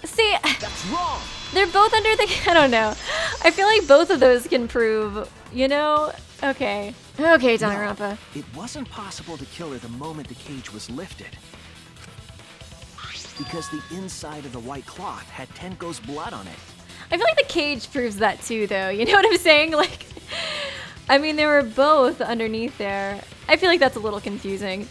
See, That's wrong. they're both under the... I don't know. I feel like both of those can prove, you know? Okay. Okay, Danganronpa. It wasn't possible to kill her the moment the cage was lifted. Because the inside of the white cloth had Tenko's blood on it. I feel like the cage proves that too, though. You know what I'm saying? Like, I mean, they were both underneath there. I feel like that's a little confusing.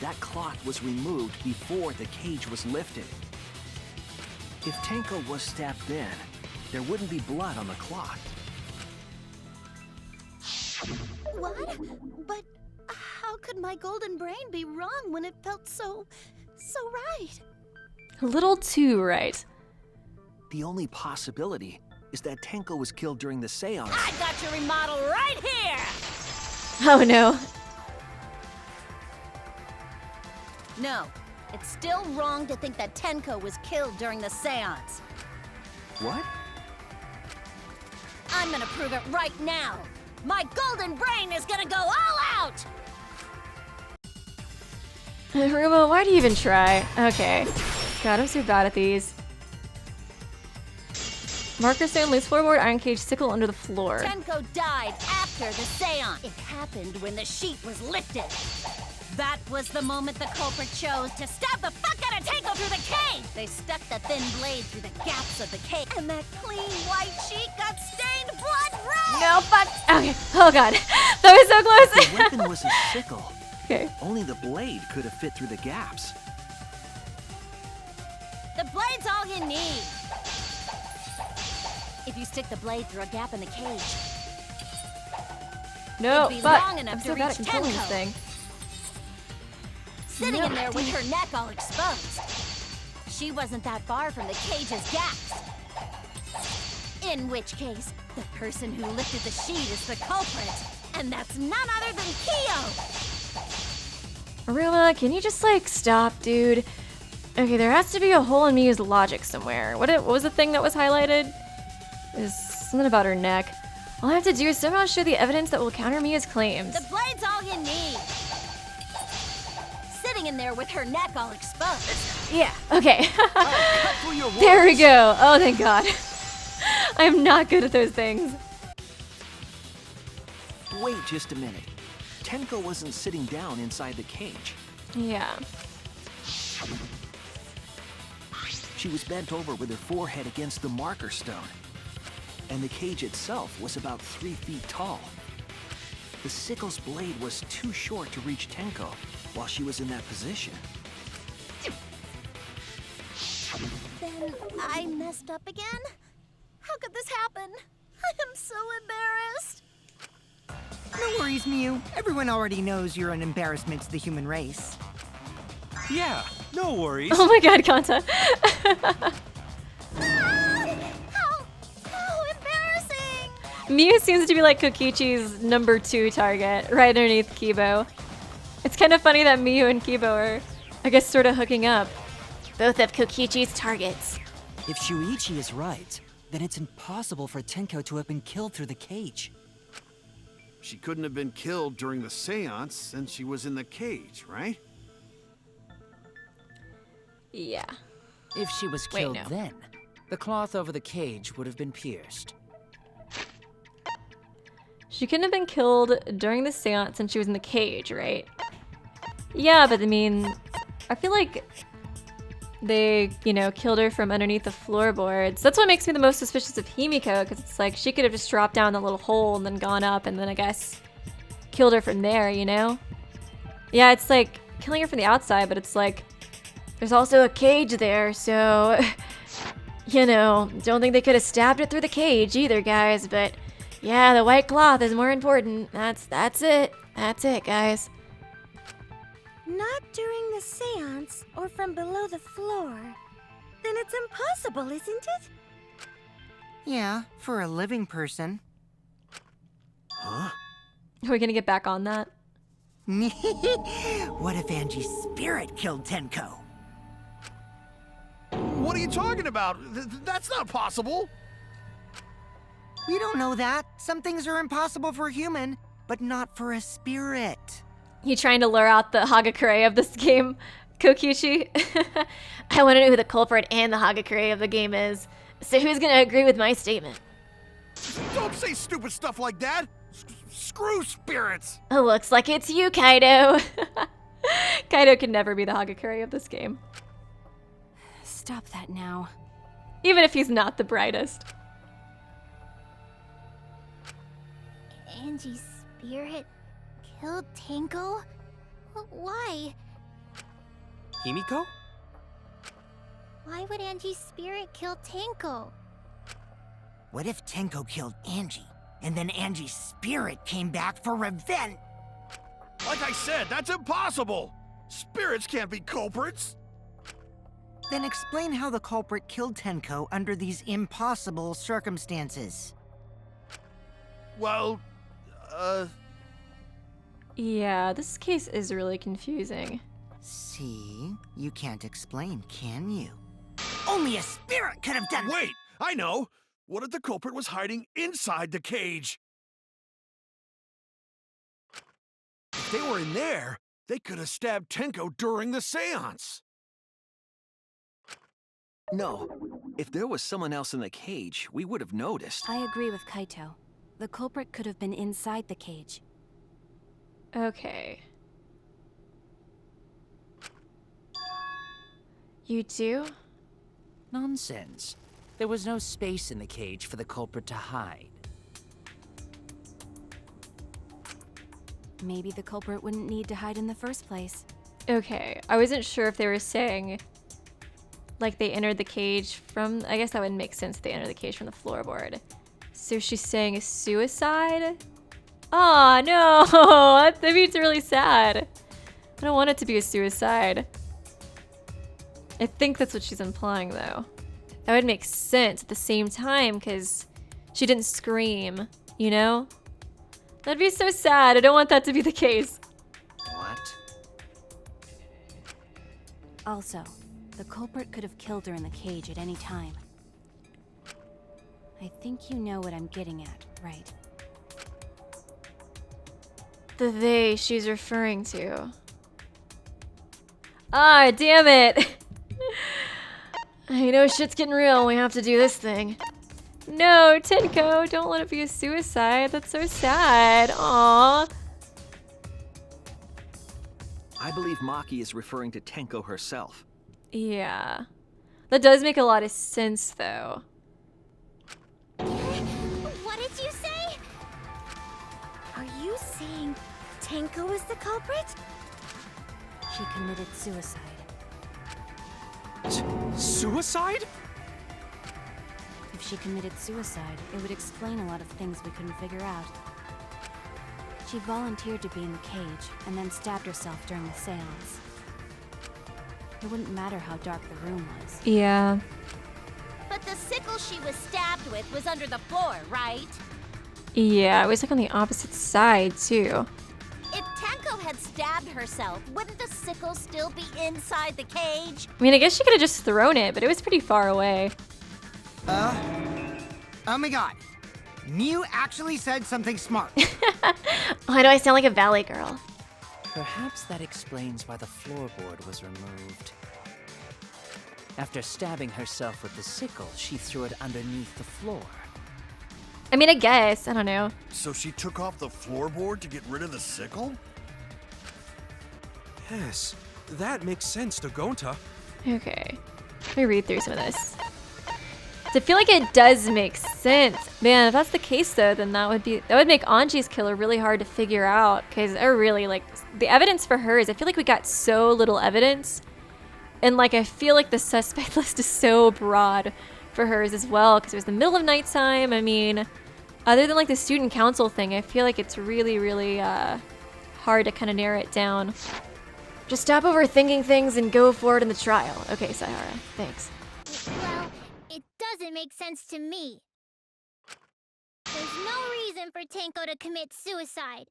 That cloth was removed before the cage was lifted. If Tenko was stabbed then, there wouldn't be blood on the cloth. What? But how could my golden brain be wrong when it felt so right? A little too right. The only possibility is that Tenko was killed during the seance. I got your remodel right here! Oh no. No, it's still wrong to think that Tenko was killed during the seance. What? I'm gonna prove it right now. My golden brain is gonna go all out! Rumo, why do you even try? Okay. God, I'm so bad at these. Marker stone, loose floorboard, iron cage, sickle under the floor. Tenko died after the seance. It happened when the sheet was lifted. That was the moment the culprit chose to stab the fuck out of Tenko through the cage! They stuck the thin blade through the gaps of the cage, and that clean white sheet got stained blood red! No, fuck. Okay. Oh god. That was so close. The weapon was a sickle. Okay. Only the blade could have fit through the gaps. The blade's all you need. If you stick the blade through a gap in the cage, No, it'd be fuck. long enough I'm to so bad reach at controlling this Tenko. thing. sitting in there with her neck all exposed. She wasn't that far from the cage's gaps. In which case, the person who lifted the sheet is the culprit, and that's none other than Kyo! Aruma, can you just like stop, dude? Okay, there has to be a hole in Miu's logic somewhere. What was the thing that was highlighted? Is something about her neck. All I have to do is somehow show the evidence that will counter Miu's claims. The blade's all you need. Sitting in there with her neck all exposed. Yeah, okay. Cut through your walls. There we go. Oh, thank God. I'm not good at those things. Wait just a minute. Tenko wasn't sitting down inside the cage. Yeah. She was bent over with her forehead against the marker stone. And the cage itself was about 3 feet tall. The sickle's blade was too short to reach Tenko while she was in that position. Then I messed up again? How could this happen? I am so embarrassed. No worries, Miu. Everyone already knows you're an embarrassment to the human race. Yeah, no worries. Oh my God, Kanta. How embarrassing! Miu seems to be like Kokichi's #2 target, right underneath Kibo. It's kind of funny that Miu and Kibo are, I guess, sort of hooking up. Both of Kokichi's targets. If Shuichi is right, then it's impossible for Tenko to have been killed through the cage. She couldn't have been killed during the seance since she was in the cage, right? Yeah. If she was Wait, killed no. then, the cloth over the cage would have been pierced. She couldn't have been killed during the seance since she was in the cage, right? Yeah, but I mean, I feel like they, you know, killed her from underneath the floorboards. That's what makes me the most suspicious of Himiko, because it's like she could have just dropped down the little hole and then gone up and then I guess killed her from there, you know? Yeah, it's like killing her from the outside, but it's like there's also a cage there, so you know, don't think they could have stabbed it through the cage either, guys, but yeah, the white cloth is more important. That's it. That's it, guys. Not during the seance or from below the floor. Then it's impossible, isn't it? Yeah, for a living person. Huh? Are we gonna get back on that? What if Angie's spirit killed Tenko? What are you talking about? That's not possible. We don't know that. Some things are impossible for a human, but not for a spirit. You trying to lure out the Hagakure of this game, Kokichi? I want to know who the culprit and the Hagakure of the game is. So who's gonna agree with my statement? Don't say stupid stuff like that. Screw spirits. Looks like it's you, Kaido. Kaido can never be the Hagakure of this game. Stop that now. Even if he's not the brightest. Angie's spirit killed Tenko? Why? Himiko? Why would Angie's spirit kill Tenko? What if Tenko killed Angie, and then Angie's spirit came back for revenge? Like I said, that's impossible. Spirits can't be culprits. Then explain how the culprit killed Tenko under these impossible circumstances. Well, Yeah, this case is really confusing. See? You can't explain, can you? Only a spirit could have done that! Wait, I know. What if the culprit was hiding inside the cage? If they were in there, they could have stabbed Tenko during the seance. No. If there was someone else in the cage, we would have noticed. I agree with Kaito. The culprit could have been inside the cage. Okay. You do? Nonsense. There was no space in the cage for the culprit to hide. Maybe the culprit wouldn't need to hide in the first place. Okay, I wasn't sure if they were saying like they entered the cage from, I guess that would make sense if they entered the cage from the floorboard. So she's saying a suicide? Aw, no, that means really sad. I don't want it to be a suicide. I think that's what she's implying though. That would make sense at the same time because she didn't scream, you know? That'd be so sad. I don't want that to be the case. What? Also, the culprit could have killed her in the cage at any time. I think you know what I'm getting at, right? The they she's referring to. Ah, damn it. I know shit's getting real. We have to do this thing. No, Tenko, don't let it be a suicide. That's so sad. Aww. I believe Maki is referring to Tenko herself. Yeah. That does make a lot of sense, though. What did you say? Are you saying Tenko is the culprit? She committed suicide. Suicide? If she committed suicide, it would explain a lot of things we couldn't figure out. She volunteered to be in the cage and then stabbed herself during the seance. It wouldn't matter how dark the room was. Yeah. But the sickle she was stabbed with was under the floor, right? Yeah, it was like on the opposite side, too. If Tenko had stabbed herself, wouldn't the sickle still be inside the cage? I mean, I guess she could have just thrown it, but it was pretty far away. Oh my god. Mew actually said something smart. Why do I sound like a valley girl? Perhaps that explains why the floorboard was removed. After stabbing herself with the sickle, she threw it underneath the floor. I mean, I guess. I don't know. So she took off the floorboard to get rid of the sickle? Yes, that makes sense, Dagonta. Okay. Let me read through some of this. So I feel like it does make sense. Man, if that's the case though, then that would make Angie's killer really hard to figure out, because I really like the evidence for hers. I feel like we got so little evidence, and like I feel like the suspect list is so broad for hers as well, because it was the middle of nighttime. I mean, other than like the student council thing, I feel like it's really hard to kind of narrow it down. Just stop overthinking things and go forward in the trial. Okay, Sayhara, thanks. Well, it doesn't make sense to me. There's no reason for Tenko to commit suicide.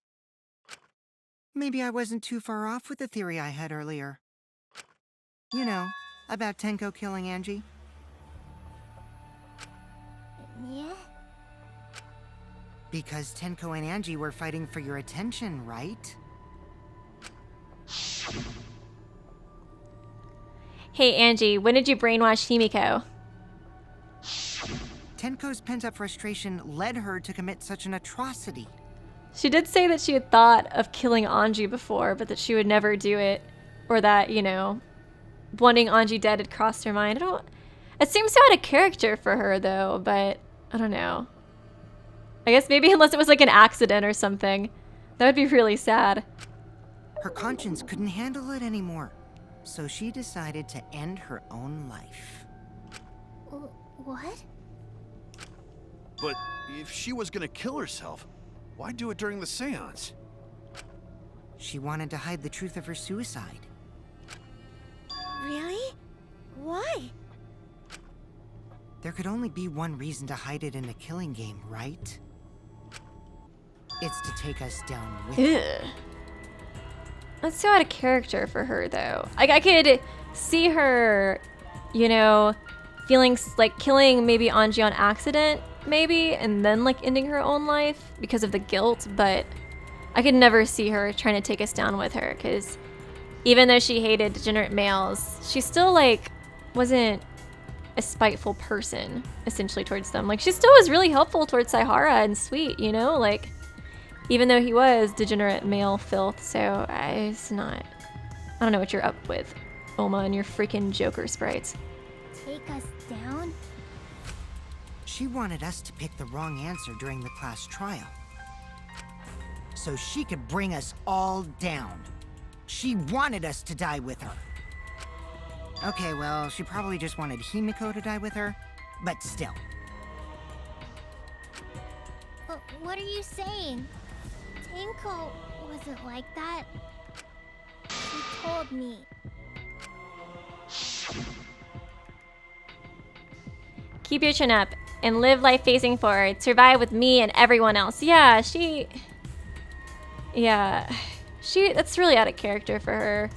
Maybe I wasn't too far off with the theory I had earlier. You know, about Tenko killing Angie. Yeah? Because Tenko and Angie were fighting for your attention, right? Hey Angie, when did you brainwash Himiko? Tenko's pent-up frustration led her to commit such an atrocity. She did say that she had thought of killing Angie before, but that she would never do it. Or that, you know, wanting Angie dead had crossed her mind. It seems so out of character for her though, but I don't know. I guess maybe unless it was like an accident or something. That would be really sad. Her conscience couldn't handle it anymore, so she decided to end her own life. What? But if she was gonna kill herself, why do it during the seance? She wanted to hide the truth of her suicide. Really? Why? There could only be one reason to hide it in a killing game, right? It's to take us down with her. That's so out of character for her though. Like I could see her, you know, feeling like killing maybe Angie on accident, maybe, and then like ending her own life because of the guilt, but I could never see her trying to take us down with her, because even though she hated degenerate males, she still like wasn't a spiteful person essentially towards them. Like she still was really helpful towards Sayhara and sweet, you know, like even though he was degenerate male filth. So it's not, I don't know what you're up with, Oma, and your freaking Joker sprites. Take us down? She wanted us to pick the wrong answer during the class trial, so she could bring us all down. She wanted us to die with her. Okay, well, she probably just wanted Himiko to die with her, but still. What are you saying? Tenko wasn't like that. She told me. Keep your chin up and live life facing forward. Survive with me and everyone else. Yeah, that's really out of character for her.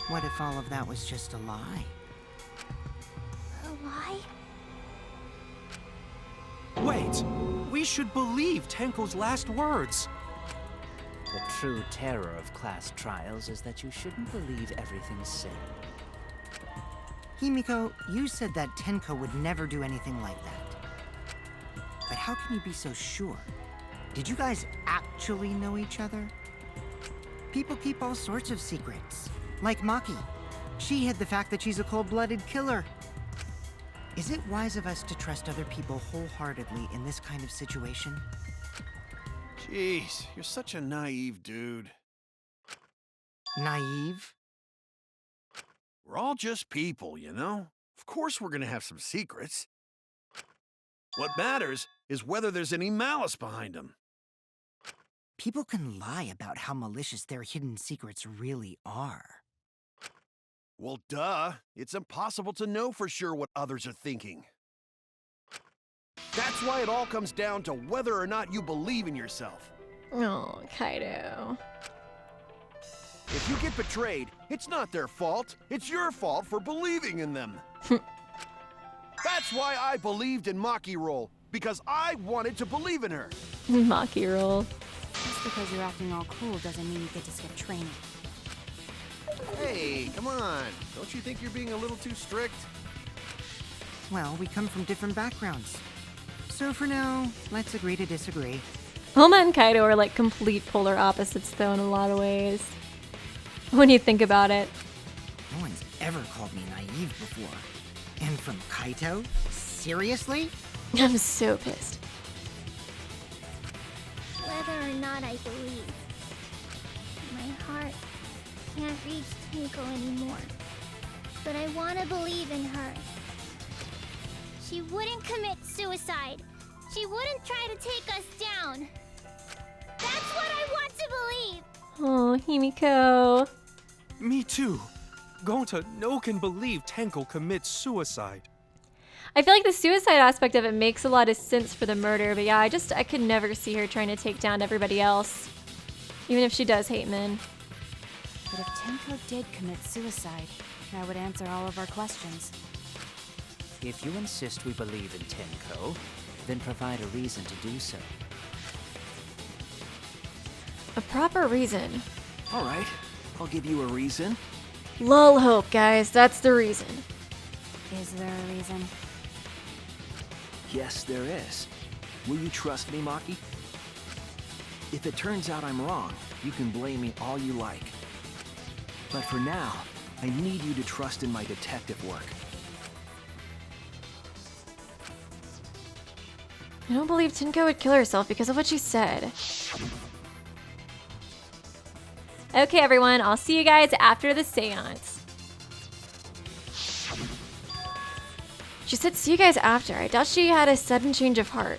What if all of that was just a lie? A lie? Wait, we should believe Tenko's last words. The true terror of class trials is that you shouldn't believe everything said. Himiko, you said that Tenko would never do anything like that. But how can you be so sure? Did you guys actually know each other? People keep all sorts of secrets. Like Maki. She hid the fact that she's a cold-blooded killer. Is it wise of us to trust other people wholeheartedly in this kind of situation? Jeez, you're such a naive dude. Naive? We're all just people, you know? Of course we're gonna have some secrets. What matters is whether there's any malice behind them. People can lie about how malicious their hidden secrets really are. Well, duh. It's impossible to know for sure what others are thinking. That's why it all comes down to whether or not you believe in yourself. Oh, Kaido. If you get betrayed, it's not their fault. It's your fault for believing in them. That's why I believed in Maki Roll, because I wanted to believe in her. Maki roll. Just because you're acting all cool doesn't mean you get to skip training. Hey, come on. Don't you think you're being a little too strict? Well, we come from different backgrounds. So for now, let's agree to disagree. Homa and Kaido are like complete polar opposites though in a lot of ways. When you think about it. No one's ever called me naive before. And from Kaito? Seriously? I'm so pissed. Whether or not I believe, my heart can't reach Tenko anymore. But I want to believe in her. She wouldn't commit suicide. She wouldn't try to take us down. That's what I want to believe. Oh, Himiko. Me too. Gonta no can believe Tenko commits suicide. I feel like the suicide aspect of it makes a lot of sense for the murder, but yeah, I could never see her trying to take down everybody else. Even if she does hate men. But if Tenko did commit suicide, that would answer all of our questions. If you insist we believe in Tenko, then provide a reason to do so. A proper reason. All right, I'll give you a reason. Lull hope, guys. That's the reason. Is there a reason? Yes, there is. Will you trust me, Maki? If it turns out I'm wrong, you can blame me all you like. But for now, I need you to trust in my detective work. I don't believe Tenko would kill herself because of what she said. Okay, everyone. I'll see you guys after the seance. She said see you guys after. I doubt she had a sudden change of heart.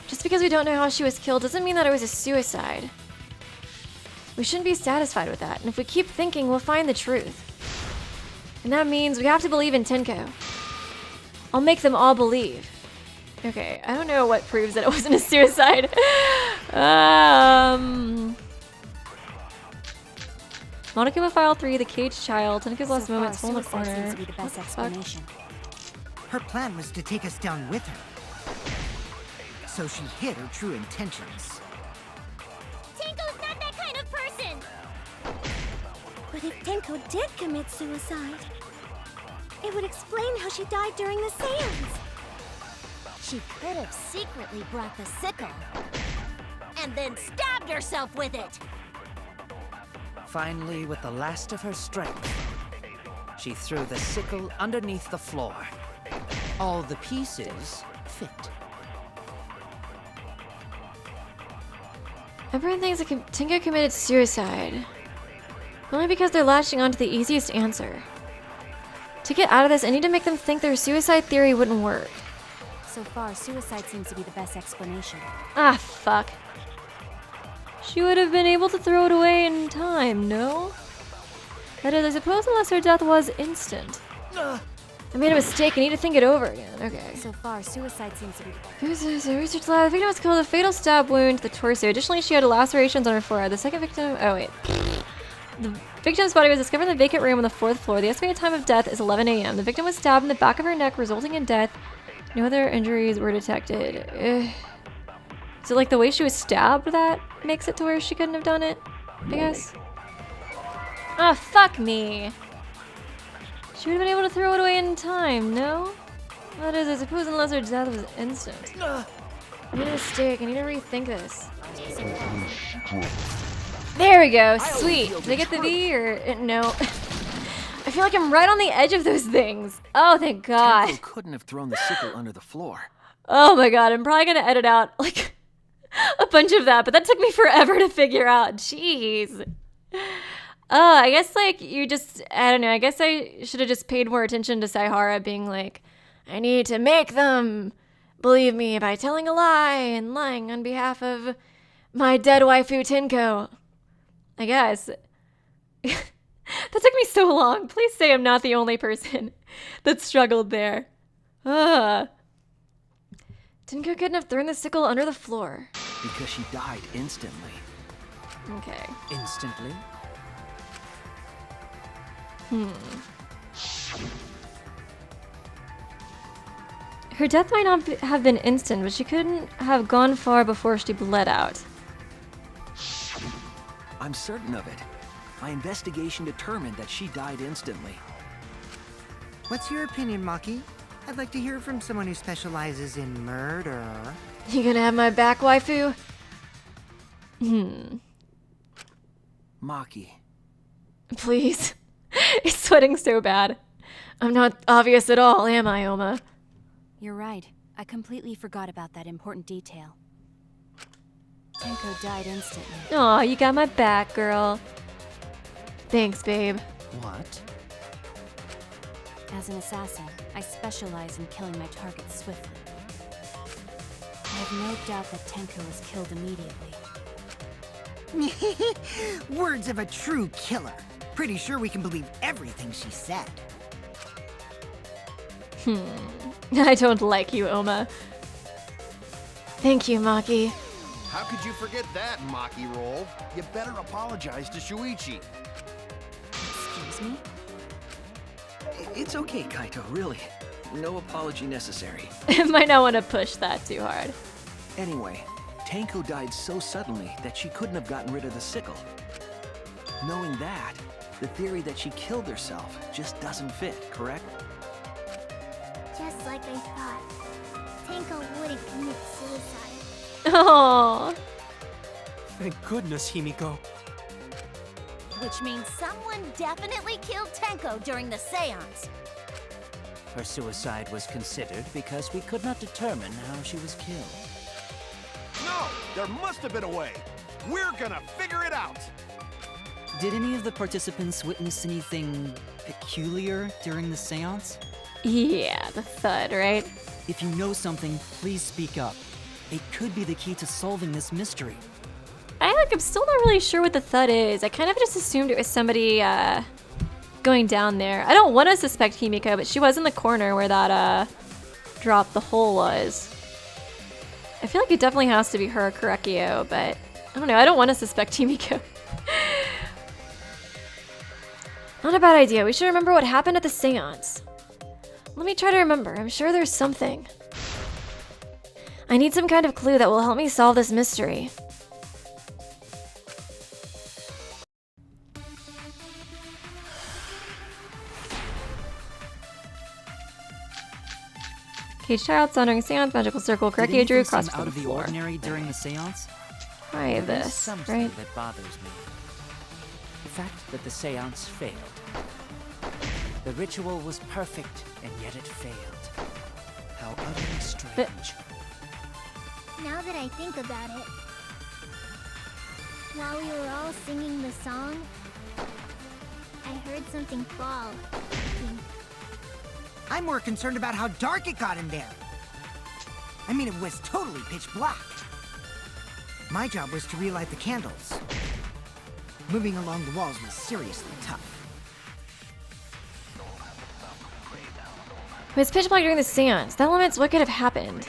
Just because we don't know how she was killed doesn't mean that it was a suicide. We shouldn't be satisfied with that, and if we keep thinking, we'll find the truth. And that means we have to believe in Tenko. I'll make them all believe. Okay, I don't know what proves that it wasn't a suicide. Monokuma File 3, The Caged Child, Tenko's Last Moments, Hole in the Corner. Seems to be the best explanation. Her plan was to take us down with her. So she hid her true intentions. Tenko's not that kind of person. But if Tenko did commit suicide, it would explain how she died during the seance. She could have secretly brought the sickle and then stabbed herself with it. Finally, with the last of her strength, she threw the sickle underneath the floor. All the pieces fit. Everyone thinks that Tenko committed suicide. Only because they're latching onto the easiest answer. To get out of this, I need to make them think their suicide theory wouldn't work. So far, suicide seems to be the best explanation. Ah, fuck. She would have been able to throw it away in time, no? That is, I suppose unless her death was instant. I made a mistake, I need to think it over again. Okay. So far, suicide seems to be the best. This is a research lab. The victim was killed with a fatal stab wound to the torso. Additionally, she had lacerations on her forehead. The second victim... Oh, wait. The victim's body was discovered in the vacant room on the 4th floor. The estimated time of death is 11 a.m. The victim was stabbed in the back of her neck, resulting in death. No other injuries were detected. Is it like the way she was stabbed that makes it to where she couldn't have done it? I guess. Ah, fuck me. She would have been able to throw it away in time, no? That is, I suppose unless her death was instant. I made a mistake. I need to rethink this. There we go. Sweet. Did I get the V or no? I feel like I'm right on the edge of those things. Oh, thank God. Tenko couldn't have thrown the sickle under the floor. Oh my God. I'm probably gonna edit out like a bunch of that, but that took me forever to figure out. Jeez. I guess like you just, I don't know. I guess I should have just paid more attention to Saihara being like, I need to make them believe me by telling a lie and lying on behalf of my dead waifu Tenko. I guess. That took me so long. Please say I'm not the only person that struggled there. Tenko couldn't have thrown the sickle under the floor. Because she died instantly. Okay. Instantly? Her death might not have been instant, but she couldn't have gone far before she bled out. I'm certain of it. My investigation determined that she died instantly. What's your opinion, Maki? I'd like to hear from someone who specializes in murder. You gonna have my back, waifu? Maki. Please. It's sweating so bad. I'm not obvious at all, am I, Oma? You're right. I completely forgot about that important detail. Tenko died instantly. Aw, you got my back, girl. Thanks, babe. What? As an assassin, I specialize in killing my targets swiftly. I have no doubt that Tenko was killed immediately. Words of a true killer. Pretty sure we can believe everything she said. I don't like you, Oma. Thank you, Maki. How could you forget that, Maki roll? You better apologize to Shuichi. Excuse me? It's okay, Kaito, really. No apology necessary. Might not want to push that too hard. Anyway, Tenko died so suddenly that she couldn't have gotten rid of the sickle. Knowing that, the theory that she killed herself just doesn't fit, correct? Just like I thought. Tenko wouldn't commit suicide. Oh. Thank goodness, Himiko. Which means someone definitely killed Tenko during the seance. Her suicide was considered because we could not determine how she was killed. No! There must have been a way! We're gonna figure it out! Did any of the participants witness anything peculiar during the seance? Yeah, the thud, right? If you know something, please speak up. It could be the key to solving this mystery. I'm still not really sure what the thud is. I kind of just assumed it was somebody going down there. I don't want to suspect Himiko, but she was in the corner where that drop the hole was. I feel like it definitely has to be her, Korekio, but I don't know. I don't want to suspect Himiko. Not a bad idea. We should remember what happened at the seance. Let me try to remember. I'm sure there's something. I need some kind of clue that will help me solve this mystery. Cage child, sounding seance, magical circle, Korekio drew across out of the the floor. ordinary during the seance? Try There is this, something right? that bothers me. The fact that the seance failed. The ritual was perfect, and yet it failed. How utterly strange. Now that I think about it, while we were all singing the song, I heard something fall. I'm more concerned about how dark it got in there. I mean, it was totally pitch black. My job was to relight the candles. Moving along the walls was seriously tough. It was pitch black during the seance. That limits what could have happened.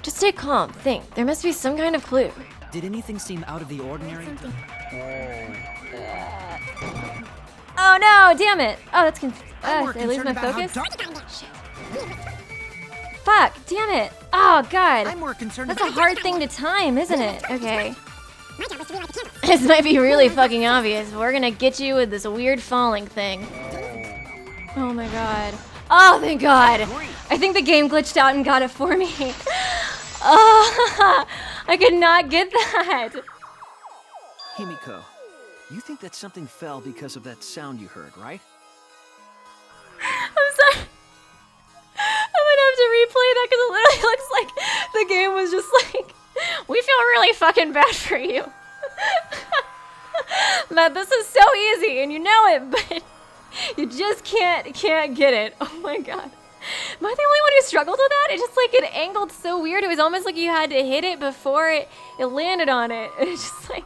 Just stay calm. Think. There must be some kind of clue. Did anything seem out of the ordinary? Oh no! Damn it! Oh, that's did I lose concerned my about how focus? Shit. Fuck! Damn it! Oh god! I'm more concerned That's about a hard thing to time, isn't it? Okay. This might be really fucking obvious, but we're gonna get you with this weird falling thing. Oh my god. Oh, thank god! I think the game glitched out and got it for me. Oh, I could not get that. Himiko, you think that something fell because of that sound you heard, right? I'm sorry. I'm gonna have to replay that because it literally looks like the game was just like, we feel really fucking bad for you. Matt, this is so easy and you know it, but you just can't get it. Oh my god. Am I the only one who struggled with that? It just like it angled so weird. It was almost like you had to hit it before it landed on it. It's just like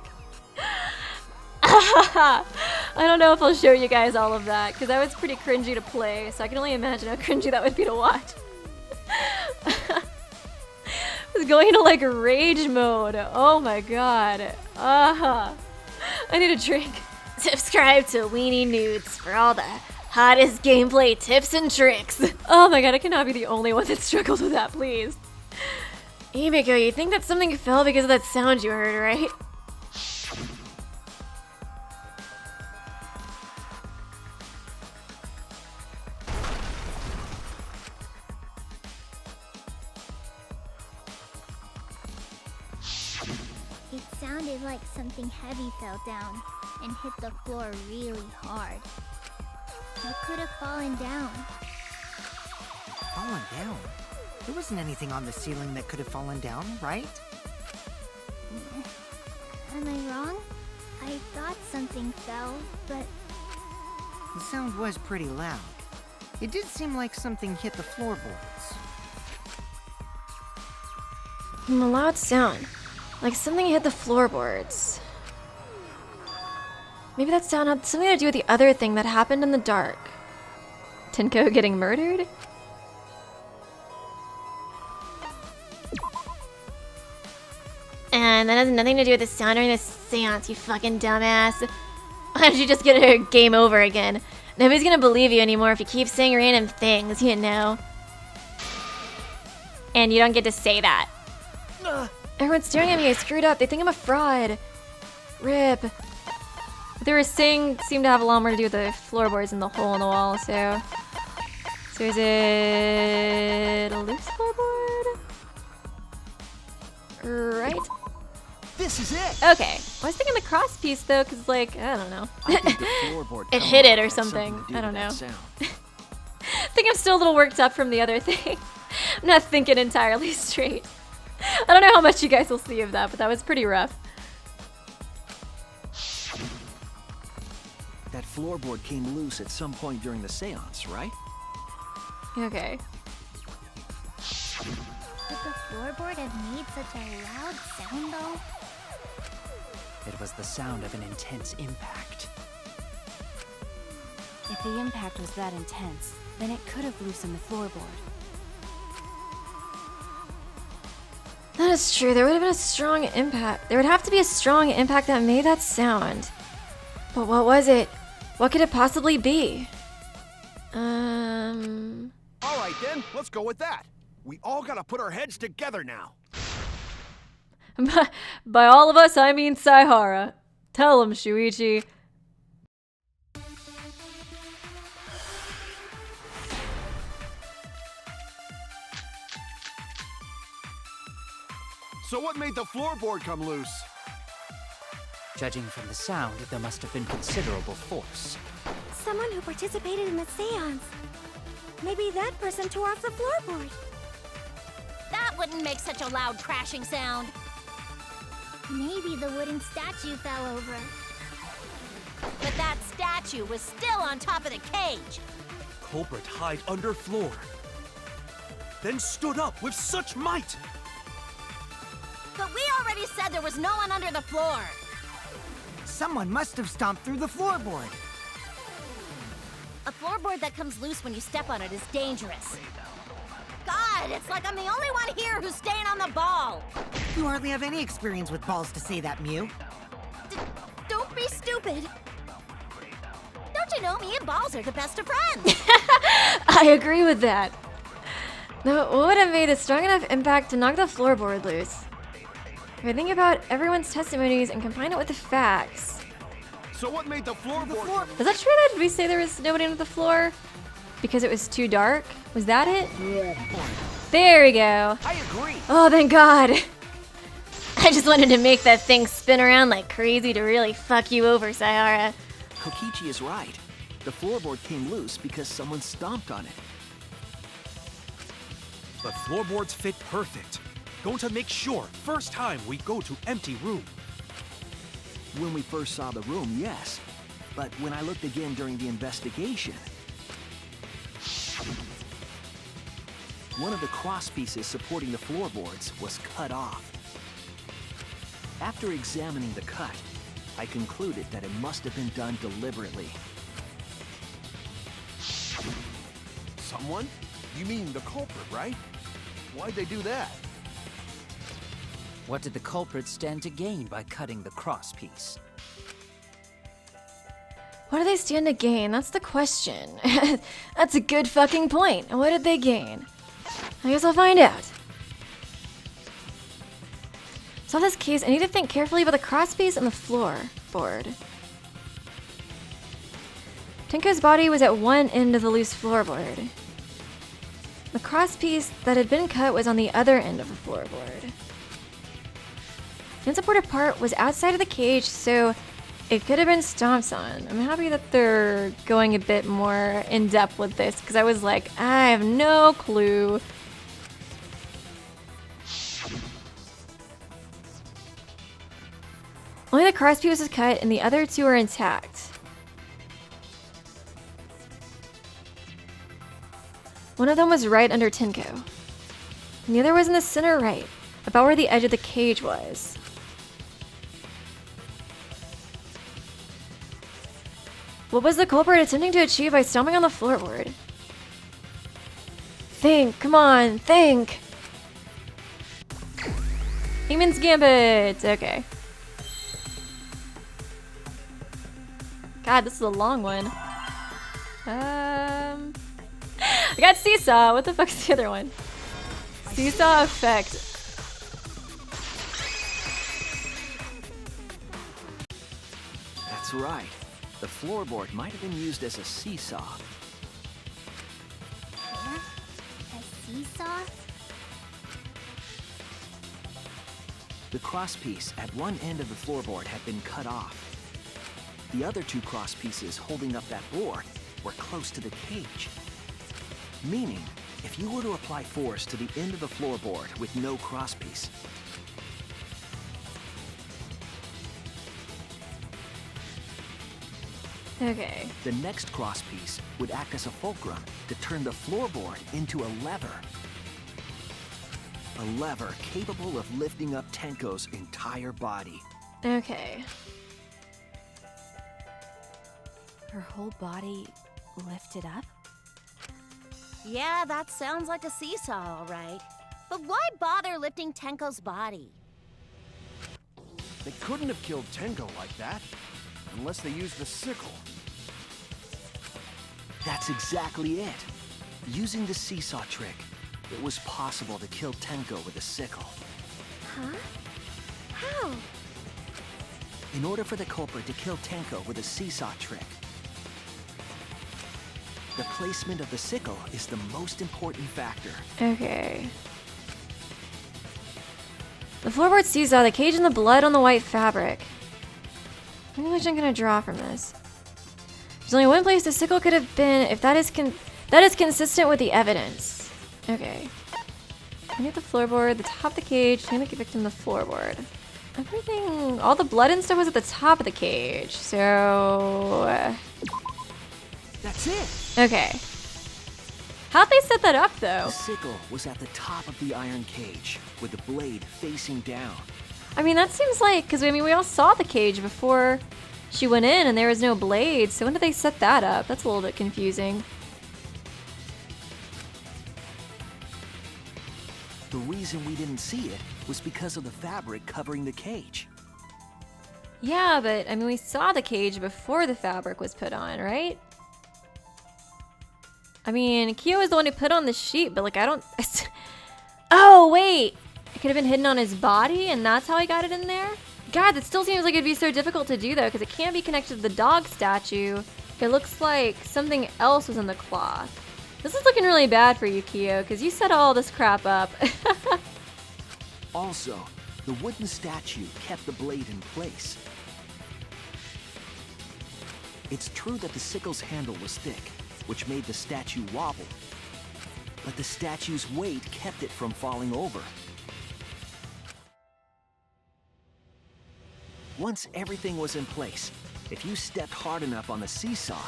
I don't know if I'll show you guys all of that because that was pretty cringy to play, so I can only imagine how cringy that would be to watch. I was going into like rage mode. Oh my god. I need a drink. Subscribe to Weenie Nudes for all the Hottest gameplay tips and tricks. Oh my god, I cannot be the only one that struggles with that, please. Emiko, you think that something fell because of that sound you heard, right? It sounded like something heavy fell down and hit the floor really hard. What could have fallen down? Fallen down? There wasn't anything on the ceiling that could have fallen down, right? Am I wrong? I thought something fell, but... The sound was pretty loud. It did seem like something hit the floorboards. A loud sound. Like something hit the floorboards. Maybe that sound had something to do with the other thing that happened in the dark. Tenko getting murdered? And that has nothing to do with the sound during the seance, you fucking dumbass. Why don't you just get a game over again? Nobody's gonna believe you anymore if you keep saying random things, you know. And you don't get to say that. Everyone's staring at me, I screwed up. They think I'm a fraud. Rip. What they were saying seemed to have a lot more to do with the floorboards and the hole in the wall, so... So is it a loose floorboard? Right? This is it! Okay. I was thinking the cross piece though, because like, I don't know. I think the floorboard It hit it or had something. to do I don't with that know. sound. I think I'm still a little worked up from the other thing. I'm not thinking entirely straight. I don't know how much you guys will see of that, but that was pretty rough. That floorboard came loose at some point during the seance, right? Okay. Could the floorboard have made such a loud sound though? It was the sound of an intense impact. If the impact was that intense, then it could have loosened the floorboard. That is true. There would have been a strong impact. There would have to be a strong impact that made that sound. But what was it? What could it possibly be? All right then, let's go with that. We all gotta put our heads together now. By all of us, I mean Saihara. Tell him, Shuichi. So what made the floorboard come loose? Judging from the sound, there must have been considerable force. Someone who participated in the seance. Maybe that person tore off the floorboard. That wouldn't make such a loud crashing sound. Maybe the wooden statue fell over. But that statue was still on top of the cage. Culprit hide under floor. Then stood up with such might. But we already said there was no one under the floor. Someone must have stomped through the floorboard. A floorboard that comes loose when you step on it is dangerous. God, it's like I'm the only one here who's staying on the ball. You hardly have any experience with balls to say that, Mew. Don't be stupid. Don't you know me and Balls are the best of friends? I agree with that. No, what would have made a strong enough impact to knock the floorboard loose? If I think about everyone's testimonies and combine it with the facts. So what made the floorboard? Is that true that we say there was nobody on the floor? Because it was too dark? Was that it? There we go. I agree. Oh, thank God. I just wanted to make that thing spin around like crazy to really fuck you over, Saihara. Kokichi is right. The floorboard came loose because someone stomped on it. But floorboards fit perfect. Going to make sure first time we go to empty room. When we first saw the room, yes. But when I looked again during the investigation, one of the cross pieces supporting the floorboards was cut off. After examining the cut, I concluded that it must have been done deliberately. Someone? You mean the culprit, right? Why'd they do that? What did the culprit stand to gain by cutting the cross piece? What do they stand to gain? That's the question. That's a good fucking point. What did they gain? I guess I'll find out. So in this case, I need to think carefully about the crosspiece and the floorboard. Tenko's body was at one end of the loose floorboard. The crosspiece that had been cut was on the other end of the floorboard. The unsupported part was outside of the cage, so it could have been stomped on. I'm happy that they're going a bit more in depth with this, because I was like, I have no clue. Only the crosspiece was cut and the other two are intact. One of them was right under Tenko. And the other was in the center right, about where the edge of the cage was. What was the culprit attempting to achieve by stomping on the floorboard? Think, come on, think! Eamon's Gambit! Okay. God, this is a long one. I got seesaw. What the fuck's the other one? Seesaw effect. That's right. The floorboard might have been used as a seesaw. Huh? A seesaw? The crosspiece at one end of the floorboard had been cut off. The other two crosspieces holding up that board were close to the cage. Meaning, if you were to apply force to the end of the floorboard with no crosspiece, Okay. the next crosspiece would act as a fulcrum to turn the floorboard into a lever. A lever capable of lifting up Tenko's entire body. Okay. Her whole body lifted up? Yeah, that sounds like a seesaw, all right. But why bother lifting Tenko's body? They couldn't have killed Tenko like that, unless they used the sickle. That's exactly it. Using the seesaw trick, it was possible to kill Tenko with a sickle. Huh? How? In order for the culprit to kill Tenko with a seesaw trick, the placement of the sickle is the most important factor. Okay. The floorboard seesaw, the cage, and the blood on the white fabric. How much I'm gonna draw from this? There's only one place the sickle could have been if that is consistent with the evidence. Okay. I need the floorboard, the top of the cage, trying to get victim the floorboard. Everything, all the blood and stuff was at the top of the cage, so... That's it! Okay. How'd they set that up, though? The sickle was at the top of the iron cage, with the blade facing down. I mean, that seems like, because I mean, we all saw the cage before she went in and there was no blade, so when did they set that up? That's a little bit confusing. The reason we didn't see it was because of the fabric covering the cage. Yeah, but I mean, we saw the cage before the fabric was put on, right? I mean, Kyo is the one who put on the sheet, but like, I don't... Oh, wait! It could have been hidden on his body, and that's how I got it in there? God, that still seems like it'd be so difficult to do, though, because it can't be connected to the dog statue. It looks like something else was in the cloth. This is looking really bad for you, Kyo, because you set all this crap up. Also, the wooden statue kept the blade in place. It's true that the sickle's handle was thick, which made the statue wobble. But the statue's weight kept it from falling over. Once everything was in place, if you stepped hard enough on the seesaw,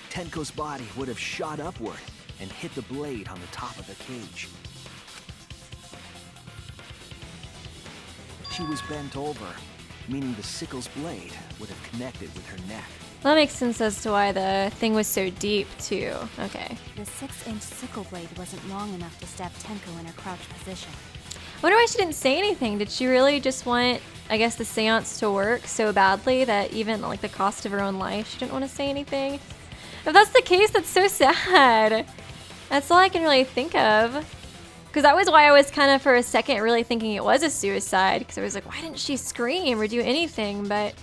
Tenko's body would have shot upward and hit the blade on the top of the cage. She was bent over, meaning the sickle's blade would have connected with her neck. That makes sense as to why the thing was so deep, too. Okay. The 6-inch sickle blade wasn't long enough to stab Tenko in her crouched position. I wonder why she didn't say anything. Did she really just want, I guess, the seance to work so badly that even like the cost of her own life, she didn't want to say anything? If that's the case, that's so sad. That's all I can really think of. Because that was why I was kind of for a second really thinking it was a suicide. Because I was like, why didn't she scream or do anything? But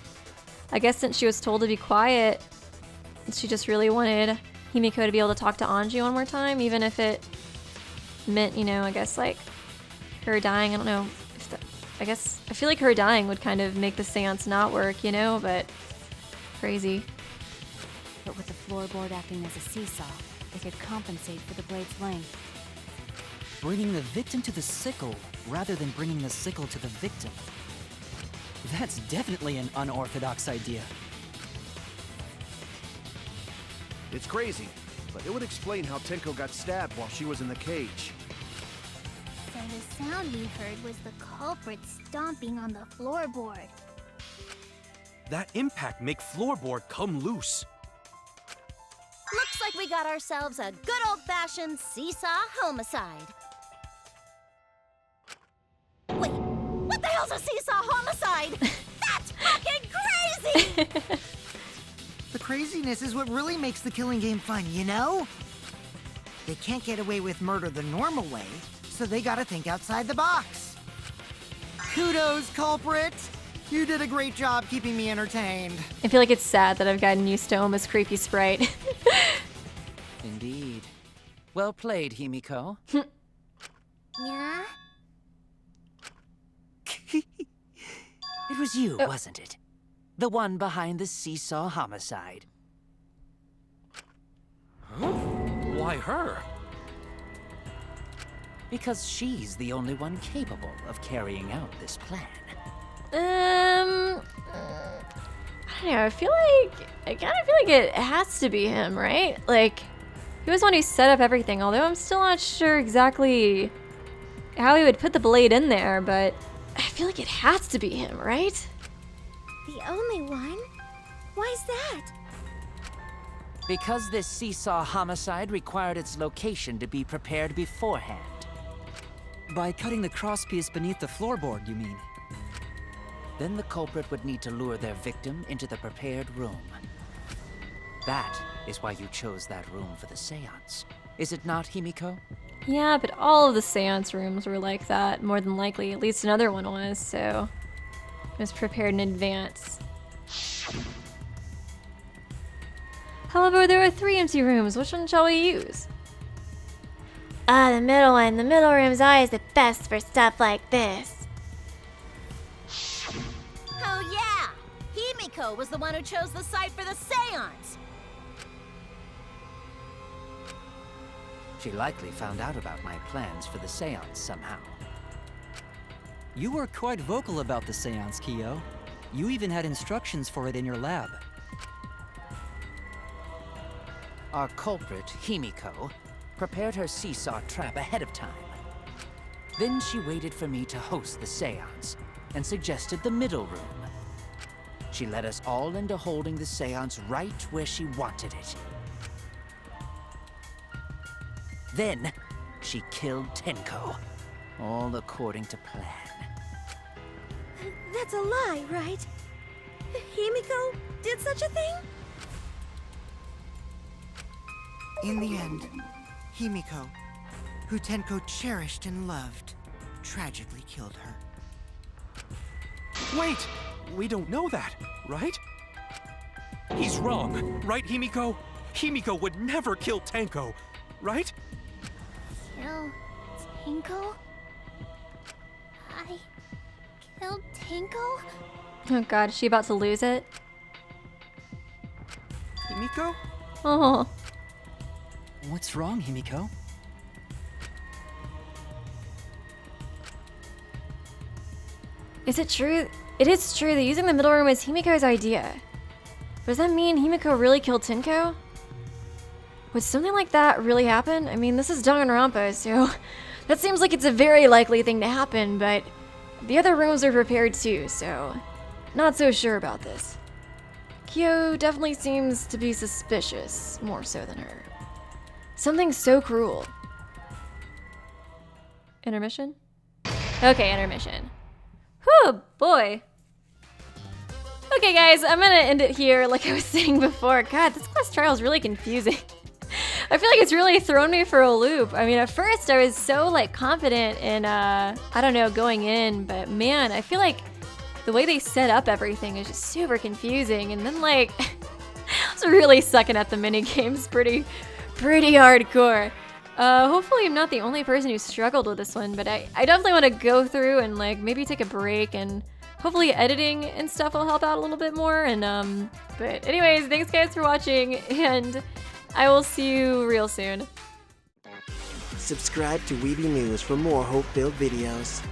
I guess since she was told to be quiet, she just really wanted Himiko to be able to talk to Angie one more time, even if it meant, you know, I guess like her dying. I don't know if that, I guess I feel like her dying would kind of make the seance not work, you know, but crazy. But with the floorboard acting as a seesaw, it could compensate for the blade's length. Bringing the victim to the sickle rather than bringing the sickle to the victim. That's definitely an unorthodox idea. It's crazy, but it would explain how Tenko got stabbed while she was in the cage. So the sound we heard was the culprit stomping on the floorboard. That impact make floorboard come loose. Looks like we got ourselves a good old-fashioned seesaw homicide. Wait, what the hell's a seesaw homicide? That's fucking crazy! The craziness is what really makes the killing game fun, you know? They can't get away with murder the normal way, so they gotta think outside the box. Kudos, Culprit! You did a great job keeping me entertained. I feel like it's sad that I've gotten used to Oma's creepy sprite. Indeed. Well played, Himiko. Yeah? It was you, wasn't it? The one behind the seesaw homicide. Huh? Why her? Because she's the only one capable of carrying out this plan. I don't know, I kind of feel like it has to be him, right? Like, he was the one who set up everything, although I'm still not sure exactly how he would put the blade in there, but I feel like it has to be him, right? The only one? Why's that? Because this seesaw homicide required its location to be prepared beforehand. By cutting the crosspiece beneath the floorboard, you mean? Then the culprit would need to lure their victim into the prepared room. That is why you chose that room for the seance. Is it not, Himiko? Yeah, but all of the seance rooms were like that, more than likely. At least another one was, so it was prepared in advance. However, there are 3 empty rooms. Which one shall we use? The middle one. The middle room's always the best for stuff like this. Oh yeah! Himiko was the one who chose the site for the seance! She likely found out about my plans for the seance somehow. You were quite vocal about the seance, Kyo. You even had instructions for it in your lab. Our culprit, Himiko, prepared her seesaw trap ahead of time. Then she waited for me to host the seance and suggested the middle room. She led us all into holding the seance right where she wanted it. Then, she killed Tenko, all according to plan. That's a lie, right? Himiko did such a thing? In the end, Himiko, who Tenko cherished and loved, tragically killed her. Wait! We don't know that, right? He's wrong, right, Himiko? Himiko would never kill Tenko, right? Kill Tenko? I killed Tenko? Oh god, is she about to lose it? Himiko? Oh. What's wrong, Himiko? Is it true? It is true that using the middle room was Himiko's idea. But does that mean Himiko really killed Tenko? Would something like that really happen? I mean, this is Danganronpa, so that seems like it's a very likely thing to happen, but the other rooms are prepared too, so not so sure about this. Kyo definitely seems to be suspicious, more so than her. Something so cruel. Intermission? Okay, intermission. Whew, boy. Okay, guys, I'm gonna end it here. Like I was saying before, God, this class trial is really confusing. I feel like it's really thrown me for a loop. I mean, at first I was so like confident in, I don't know, going in, but man, I feel like the way they set up everything is just super confusing. And then like, I was really sucking at the mini games pretty hardcore. Hopefully I'm not the only person who struggled with this one, but I definitely want to go through and like maybe take a break, and hopefully editing and stuff will help out a little bit more. And but anyways, thanks guys for watching, and I will see you real soon. Subscribe to Weeby News for more hope-filled videos.